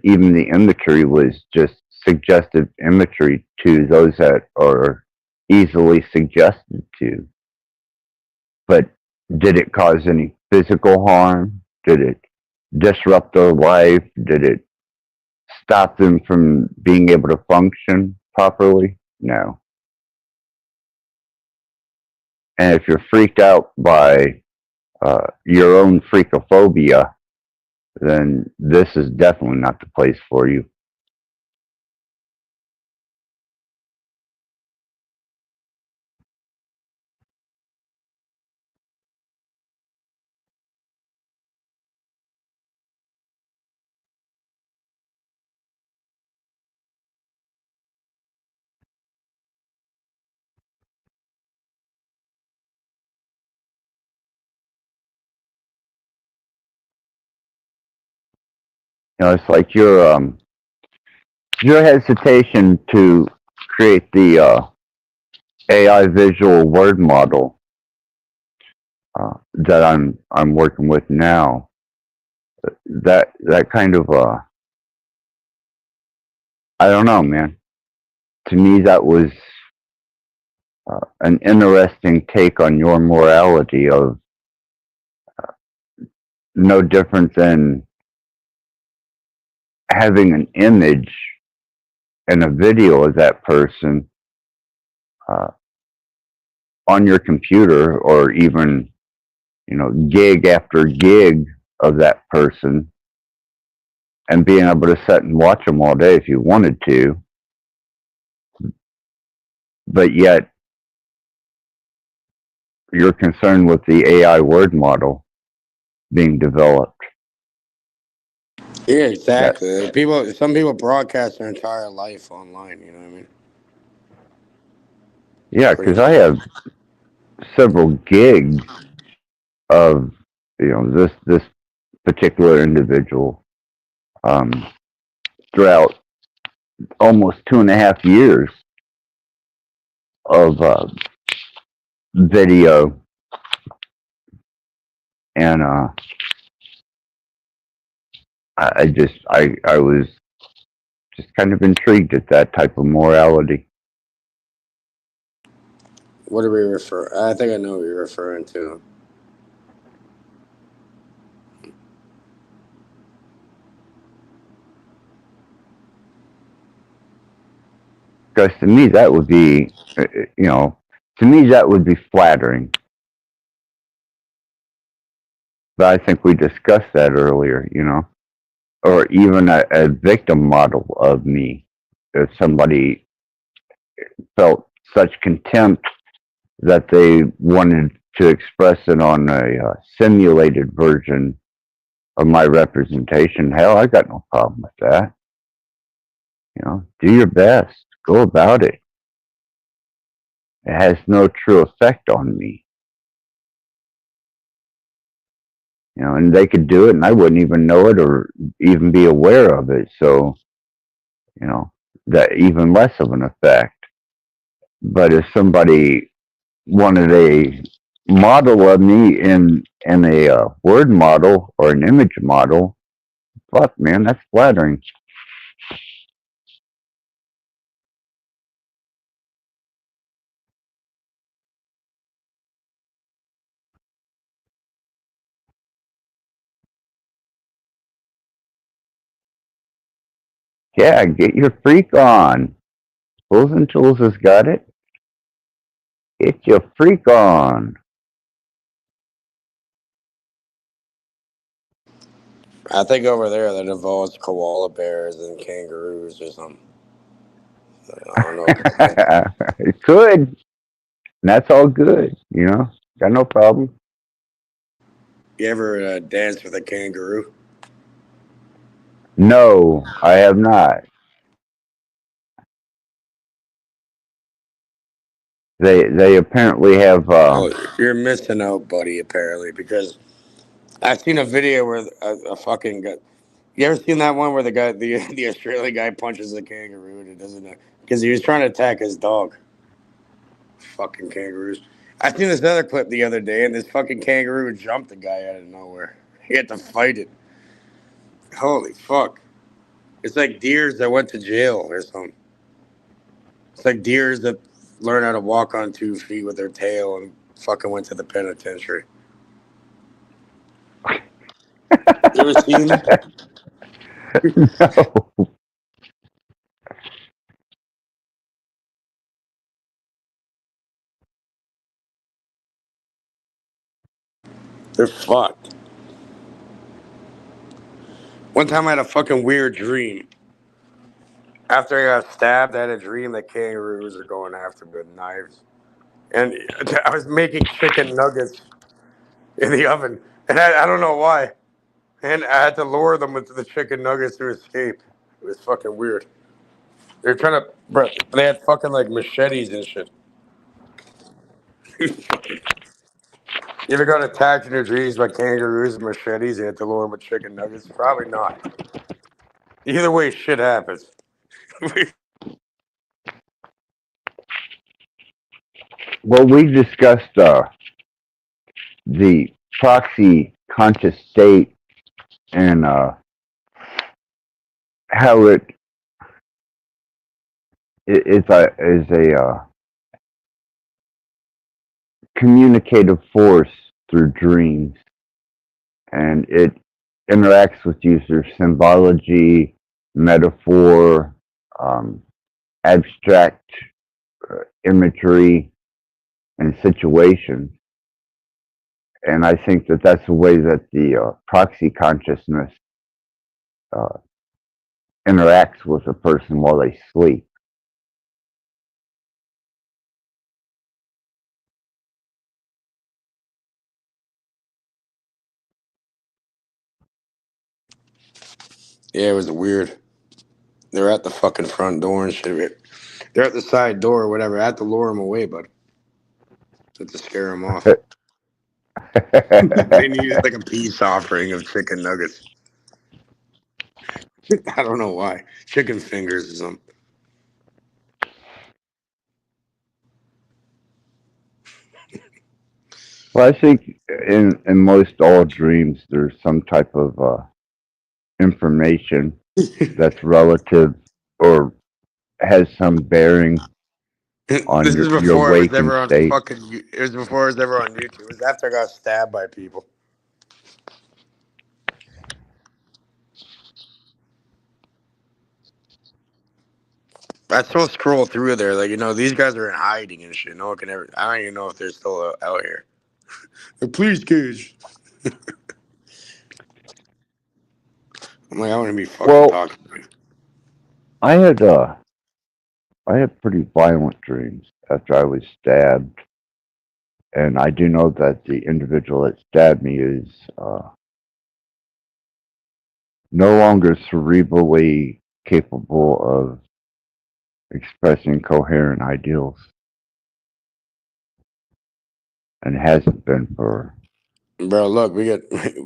Even the imagery was just suggestive imagery to those that are easily suggested to. But did it cause any physical harm? Did it disrupt their life? Did it stop them from being able to function properly? No. And if you're freaked out by your own freakophobia, then this is definitely not the place for you. It's like your hesitation to create the AI visual word model that I'm working with now. That kind of I don't know, man. To me, that was an interesting take on your morality of no different than having an image and a video of that person on your computer, or even gig after gig of that person, and being able to sit and watch them all day if you wanted to, but yet you're concerned with the AI word model being developed. Yeah, exactly. Some people broadcast their entire life online. You know what I mean? Yeah, because I have several gigs of this particular individual throughout almost 2.5 years of video, and I was just kind of intrigued at that type of morality. What do we refer? I think I know what you're referring to. Because to me, that would be, to me, that would be flattering. But I think we discussed that earlier, or even a victim model of me. If somebody felt such contempt that they wanted to express it on a simulated version of my representation, hell, I got no problem with that. Do your best. Go about it. It has no true effect on me. And they could do it and I wouldn't even know it or even be aware of it. So, that even less of an effect. But if somebody wanted a model of me in a word model or an image model, fuck, man, that's flattering. Yeah, get your freak on. Tools and Tools has got it. Get your freak on. I think over there that involves koala bears and kangaroos or something. I don't know. It could. And that's all good, Got no problem. You ever dance with a kangaroo? No, I have not. They apparently have. Oh, you're missing out, buddy. Apparently, because I've seen a video where a fucking guy. You ever seen that one where the Australian guy punches a kangaroo and it doesn't because he was trying to attack his dog. Fucking kangaroos. I seen this other clip the other day, and this fucking kangaroo jumped the guy out of nowhere. He had to fight it. Holy fuck! It's like deers that went to jail or something. It's like deers that learn how to walk on 2 feet with their tail and fucking went to the penitentiary. You ever seen that? No. They're fucked. One time I had a fucking weird dream. After I got stabbed, I had a dream that kangaroos are going after me with knives. And I was making chicken nuggets in the oven. And I don't know why. And I had to lure them into the chicken nuggets to escape. It was fucking weird. They were trying to, bro, they had fucking like machetes and shit. You ever got attacked in your dreams by kangaroos and machetes and had to lure them with chicken nuggets? Probably not. Either way, shit happens. Well, we discussed the proxy conscious state and how it is a communicative force through dreams, and it interacts with you through symbology, metaphor, abstract imagery, and situations. And I think that that's the way that the proxy consciousness interacts with a person while they sleep. Yeah, it was weird. They're at the fucking front door and shit. They're at the side door or whatever. I had to lure them away, bud. To scare them off. They needed like a peace offering of chicken nuggets. I don't know why. Chicken fingers or something. Well, I think in most all dreams, there's some type of information that's relative or has some bearing on This is your before it was waking ever on state. fucking. It was before it was ever on YouTube. It was after I got stabbed by people. I still scroll through there, like these guys are in hiding and shit. No one can ever. I don't even know if they're still out here. Please, kids. I'm like, I want to be fucking Well, talking to you. I had pretty violent dreams after I was stabbed, and I do know that the individual that stabbed me is no longer cerebrally capable of expressing coherent ideals, and hasn't been for. Bro, look, we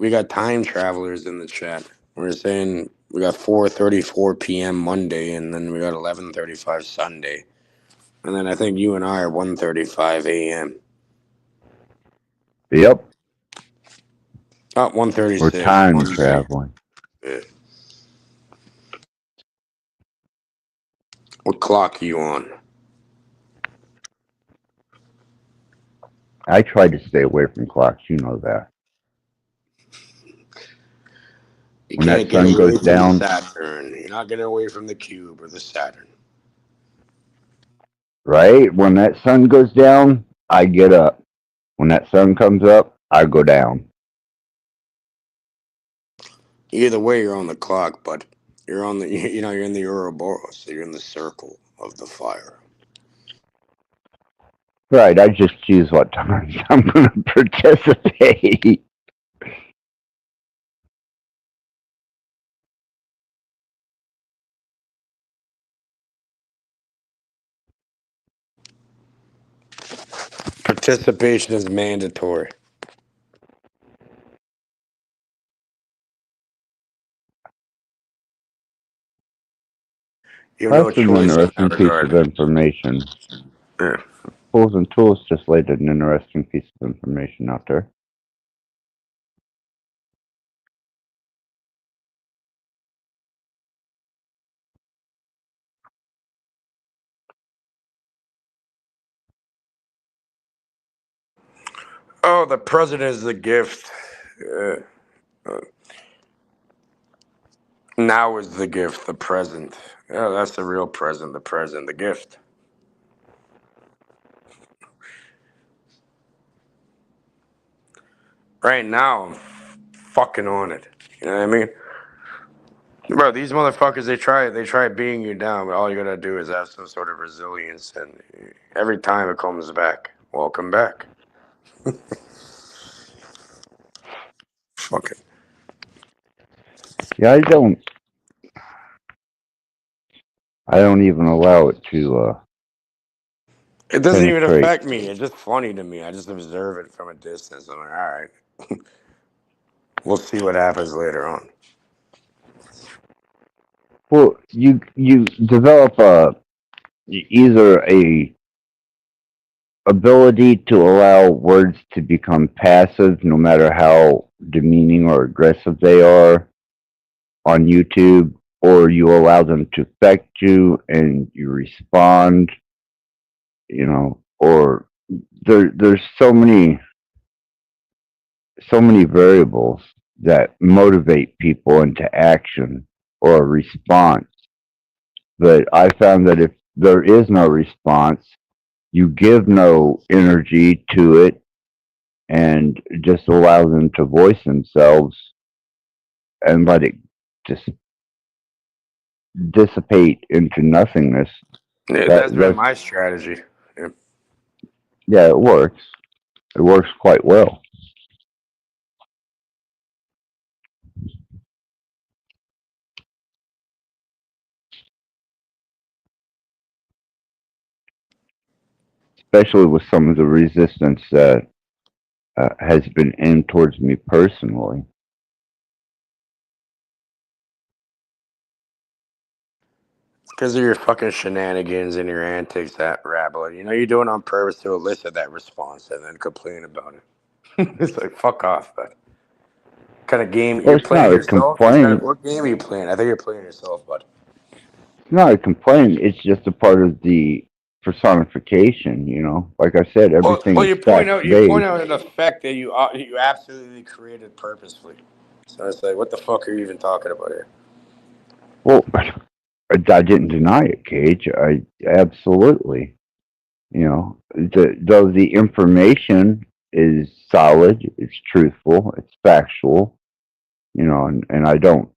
got time travelers in the chat. We're saying we got 4:34 p.m. Monday, and then we got 11:35 Sunday, and then I think you and I are 1:35 a.m. Yep, Oh, we're 1:36 time Monday. traveling. Yeah. What clock are you on? I try to stay away from clocks, you know that. You When that can't get sun away goes from the down, Saturn. You're not getting away from the cube or the Saturn. right? When that sun goes down, I get up. When that sun comes up, I go down. Either way, you're on the clock, but you're on the you're in the Ouroboros, so you're in the circle of the fire. Right, I just choose what times I'm going to participate. Participation is mandatory. You have no That's an choice in that interesting piece of regard. information. Yeah. Fools and Tools just laid an interesting piece of information out there. Oh, the president is the gift. Uh, now is the gift, the present. Yeah, that's the real present, the present, the gift. Right now, I'm fucking on it. You know what I mean? Bro, these motherfuckers, they try beating you down, but all you gotta do is have some sort of resilience, and every time it comes back. Welcome back. Fucking. Yeah, I don't even allow it to It doesn't even penetrate. affect me. It's just funny to me. I just observe it from a distance. I'm like, all right, we'll see what happens later on. Well, you develop either a ability to allow words to become passive, no matter how demeaning or aggressive they are on YouTube, or you allow them to affect you and you respond. Or there's so many variables that motivate people into action or a response. But I found that if there is no response, you give no energy to it and just allow them to voice themselves and let it just dissipate into nothingness. Yeah, That that's been that's my strategy. Yeah. Yeah, it works. It works quite well. Especially with some of the resistance that has been aimed towards me personally. Because of your fucking shenanigans and your antics, that Rattblood. You know you're doing it on purpose to elicit that response and then complain about it. It's like, fuck off, bud. What kind of game Well, you're it's not playing a yourself? complaint. What game are you playing? I think you're playing yourself, bud. It's not a complaint. It's just a part of the personification. You know, like I said, everything Well, is you point fact out based. an effect that you absolutely created purposefully. So it's like, what the fuck are you even talking about here? Well, I didn't deny it, Cage. I absolutely. You know, though the information is solid, it's truthful, it's factual. You know, and I don't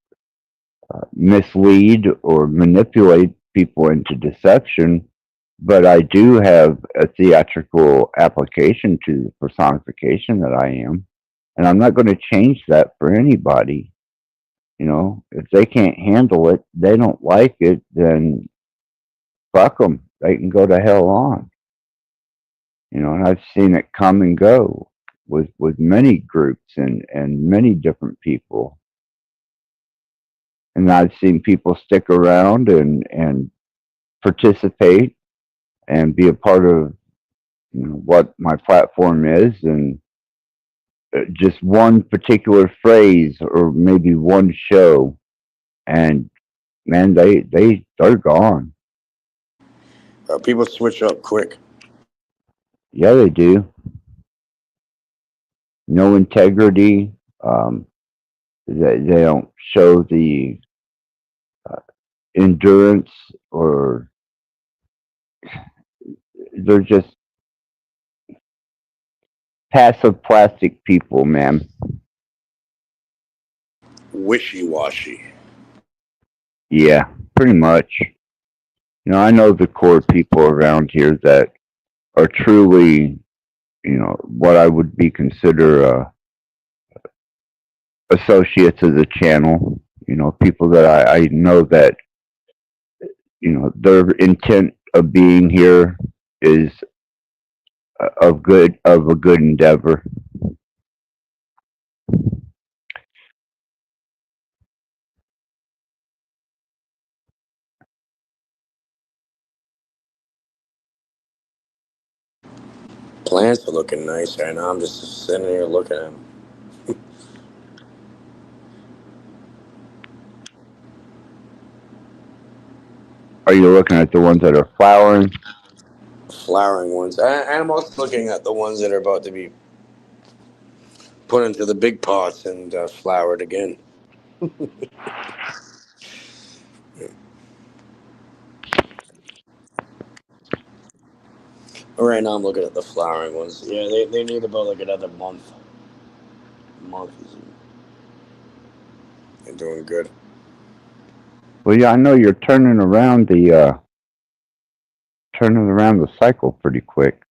mislead or manipulate people into deception, but I do have a theatrical application to the personification that I am, and I'm not going to change that for anybody. You know, if they can't handle it, they don't like it, then fuck them. They can go to hell on. You know, and I've seen it come and go with many groups and many different people. And I've seen people stick around and participate and be a part of, you know, what my platform is, and just one particular phrase or maybe one show, and man, they're gone. People switch up quick. Yeah, they do. No integrity. Um, they don't show the endurance, or they're just passive plastic people, man. Wishy-washy. Yeah, pretty much. You know, I know the core people around here that are truly, you know, what I would be consider associates of the channel. You know, people that I know that, you know, their intent of being here is of a good endeavor. Plants are looking nice right now. I'm just sitting here looking at them. Are you looking at the ones that are flowering? Flowering ones. And I'm also looking at the ones that are about to be put into the big pots and flowered again. Right now I'm looking at the flowering ones. Yeah, they need about like another month. They're doing good. Well, yeah, I know you're turning around the cycle pretty quick.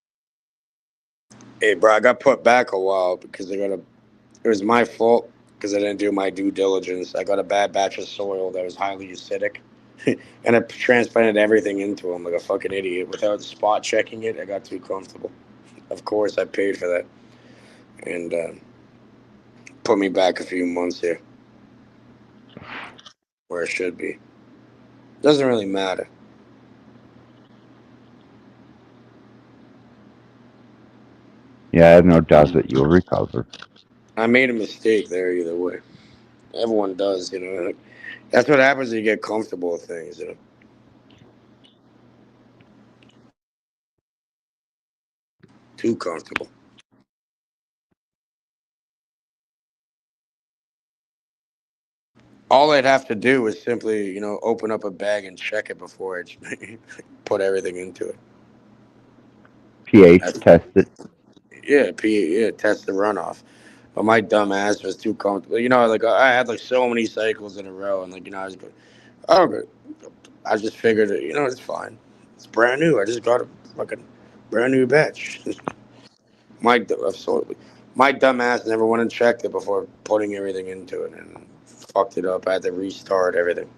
Hey, bro, I got put back a while because it was my fault because I didn't do my due diligence. I got a bad batch of soil that was highly acidic, and I transplanted everything into them like a fucking idiot without spot checking it. I got too comfortable. Of course, I paid for that, and put me back a few months here where it should be. Doesn't really matter. Yeah, I have no doubt that you'll recover. I made a mistake there either way. Everyone does, you know. Like, that's what happens when you get comfortable with things, you know. Too comfortable. All I'd have to do is simply, you know, open up a bag and check it before I put everything into it. pH test it. Yeah, test the runoff. But my dumb ass was too comfortable. You know, like I had like so many cycles in a row, and like you know, I was going, oh, good. I just figured, you know, it's fine. It's brand new. I just got a fucking brand new batch. Absolutely. My dumb ass never went and checked it before putting everything into it and fucked it up. I had to restart everything.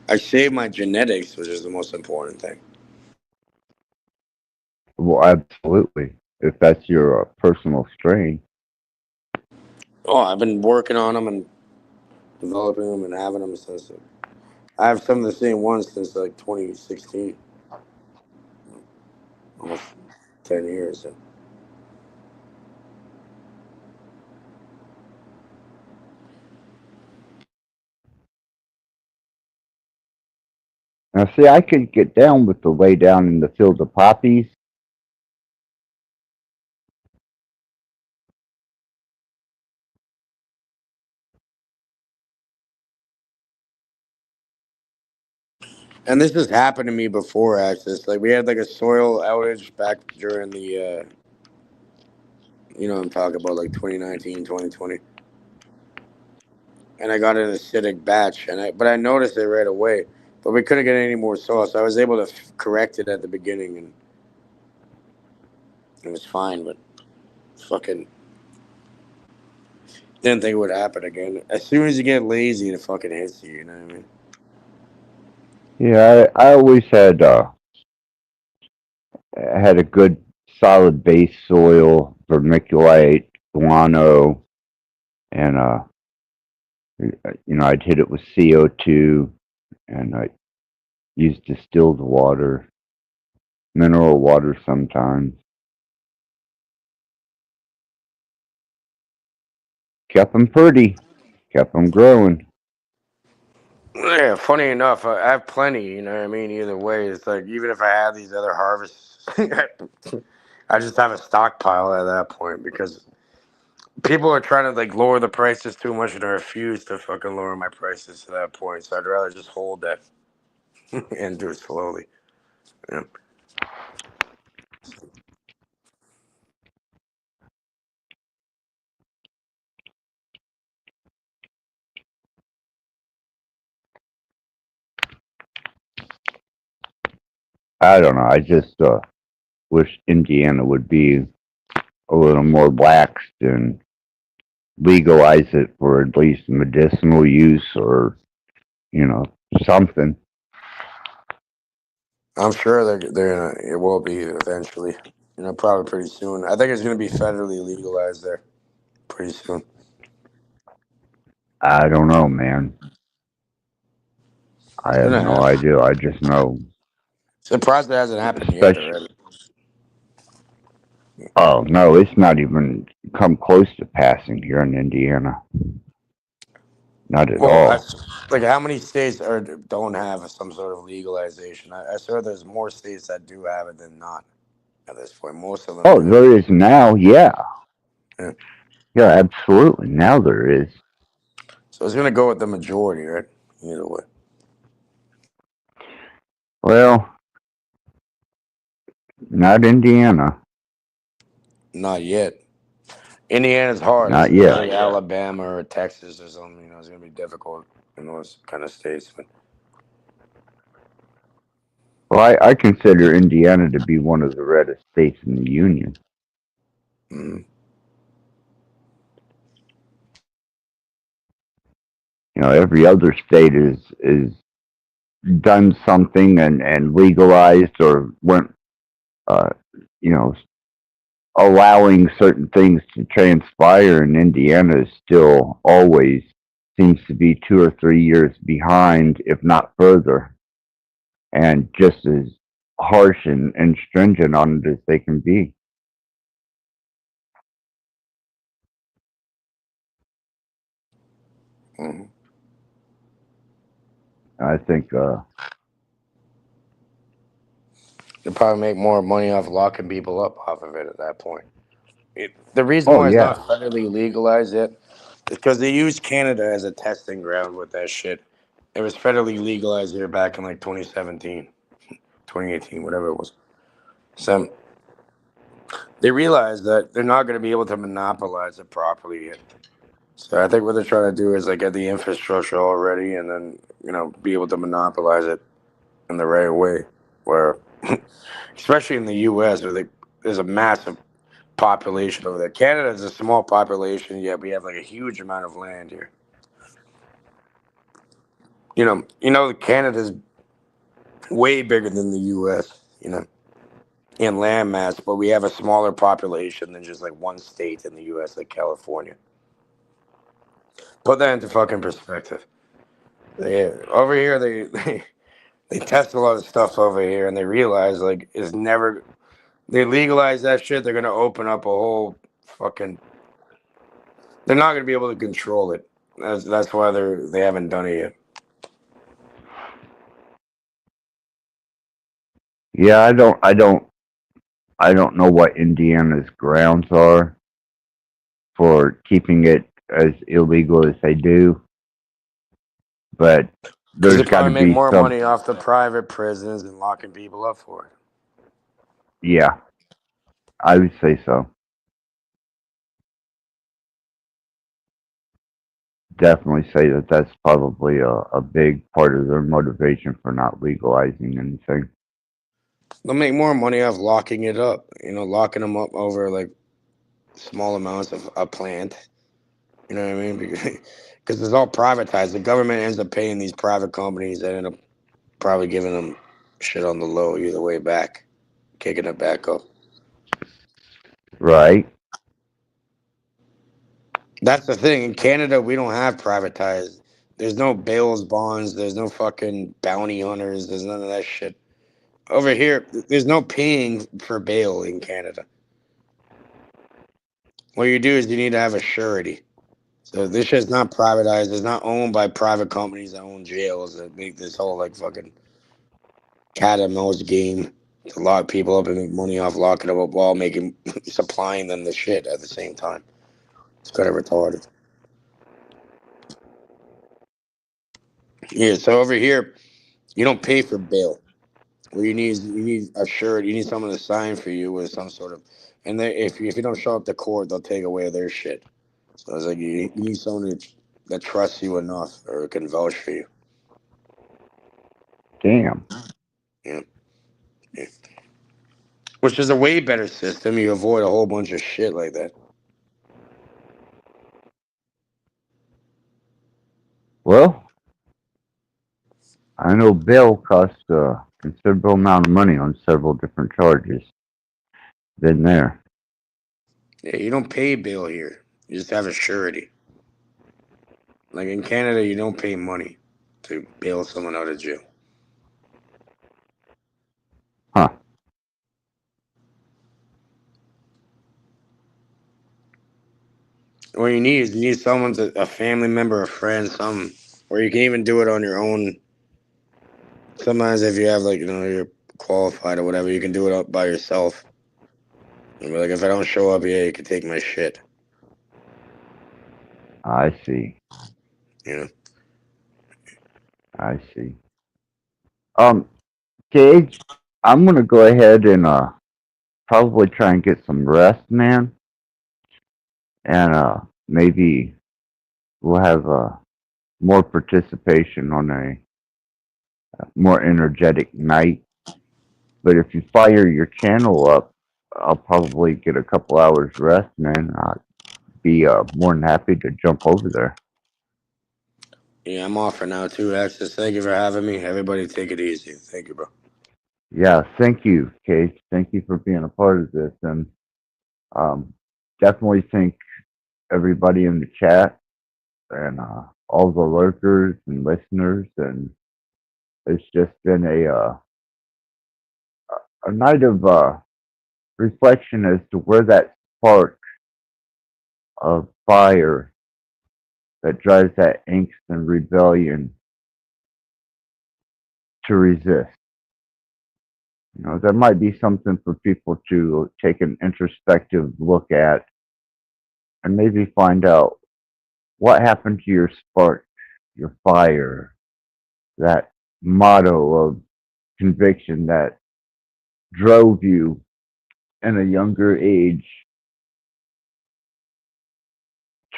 I saved my genetics, which is the most important thing. Well, absolutely. If that's your personal strain. Oh, I've been working on them and developing them and having them since. I have some of the same ones since like 2016, almost 10 years. So. Now, see, I could get down with the lay down in the field of poppies. And this has happened to me before, actually. It's like we had like a soil outage back during the, I'm talking about like 2019, 2020. And I got an acidic batch, but I noticed it right away. But we couldn't get any more soil, so I was able to correct it at the beginning, and it was fine. But fucking didn't think it would happen again. As soon as you get lazy, it fucking hits you. You know what I mean? Yeah, I always had a good solid base soil, vermiculite, guano, and I'd hit it with CO2, and I used distilled water, mineral water sometimes. Kept them pretty, kept them growing. Yeah, funny enough, I have plenty, you know what I mean? Either way, it's like, even if I have these other harvests, I just have a stockpile at that point because people are trying to like lower the prices too much and I refuse to fucking lower my prices to that point. So I'd rather just hold that and do it slowly. Yeah. I don't know. I just wish Indiana would be a little more laxed and legalize it for at least medicinal use or, something. I'm sure it will be eventually, probably pretty soon. I think it's going to be federally legalized there pretty soon. I don't know, man. I It's have going to no happen. idea. I just know. Surprised it hasn't happened yet Especially, already. oh no, it's not even come close to passing here in Indiana. Not at Well, all. like how many states don't have some sort of legalization? I swear there's more states that do have it than not at this point. Most of them Oh, do. there is now. Yeah, Yeah. yeah, absolutely. Now there is. So it's gonna go with the majority, right? Either way. Well, not Indiana. Not yet. Indiana's hard. It's Not not yet. like Alabama or Texas or something. It's gonna be difficult in those kind of states. But Well, I consider Indiana to be one of the reddest states in the union. mm-hmm. Every other state is done something and legalized or went, uh, you know, allowing certain things to transpire, and Indiana is still always seems to be 2 or 3 years behind, if not further, and just as harsh and stringent on it as they can be. Mm-hmm. I think, You'll probably make more money off locking people up off of it at that point. The reason oh why it's yeah, not federally legalized yet is because they used Canada as a testing ground with that shit. It was federally legalized here back in like 2017, 2018, whatever it was. So they realized that they're not going to be able to monopolize it properly yet. So I think what they're trying to do is like get the infrastructure already and then, be able to monopolize it in the right way. Where, especially in the U.S., where there's a massive population over there. Canada is a small population, yet we have like a huge amount of land here. Canada's way bigger than the U.S. In land mass, but we have a smaller population than just like one state in the U.S., like California. Put that into fucking perspective. Over here, they test a lot of stuff over here, and they realize like it's never. They legalize that shit, they're gonna open up a whole fucking. They're not gonna be able to control it. That's why they haven't done it yet. Yeah, I don't know what Indiana's grounds are for keeping it as illegal as they do, but Because they there's got to probably make be more some. money off the private prisons and locking people up for it. Yeah, I would say so. Definitely say that that's probably a big part of their motivation for not legalizing anything. They'll make more money off locking it up. Locking them up over like small amounts of a plant. You know what I mean? Because it's all privatized. The government ends up paying these private companies that end up probably giving them shit on the low either way back, kicking it back up. Right. That's the thing. In Canada, we don't have privatized. There's no bails bonds. There's no fucking bounty hunters. There's none of that shit. Over here, there's no paying for bail in Canada. What you do is you need to have a surety. So this shit's not privatized. It's not owned by private companies that own jails that make this whole like fucking cat and mouse game to lock people up and make money off locking them up while supplying them the shit at the same time. It's kind of retarded. Yeah, so over here, you don't pay for bail. What you need a shirt. You need someone to sign for you with some sort of, and if you don't show up to court, they'll take away their shit. So it's like you need someone that trusts you enough or can vouch for you. Damn. Yeah. Yeah. Which is a way better system. You avoid a whole bunch of shit like that. Well, I know bail costs a considerable amount of money on several different charges. Been there. Yeah, you don't pay bail here. You just have a surety. Like in Canada, you don't pay money to bail someone out of jail. Huh. What you need is someone a family member, a friend, something, or you can even do it on your own. Sometimes if you have you're qualified or whatever, you can do it up by yourself. And be like, if I don't show up, yeah, you can take my shit. I see. You know. I see. Gage, I'm gonna go ahead and probably try and get some rest, man. And maybe we'll have more participation on a more energetic night. But if you fire your channel up, I'll probably get a couple hours rest, man. I'd be more than happy to jump over there. Yeah, I'm off for now too, Access. Thank you for having me. Everybody take it easy. Thank you, bro. Yeah, thank you, Case. Thank you for being a part of this, and um, definitely thank everybody in the chat and all the lurkers and listeners. And it's just been a night of reflection as to where that spark of fire that drives that angst and rebellion to resist. There might be something for people to take an introspective look at and maybe find out what happened to your spark, your fire, that motto of conviction that drove you in a younger age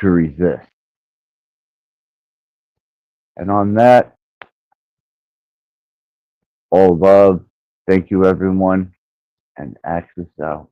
to resist. And on that, all love. Thank you, everyone, and Axis out.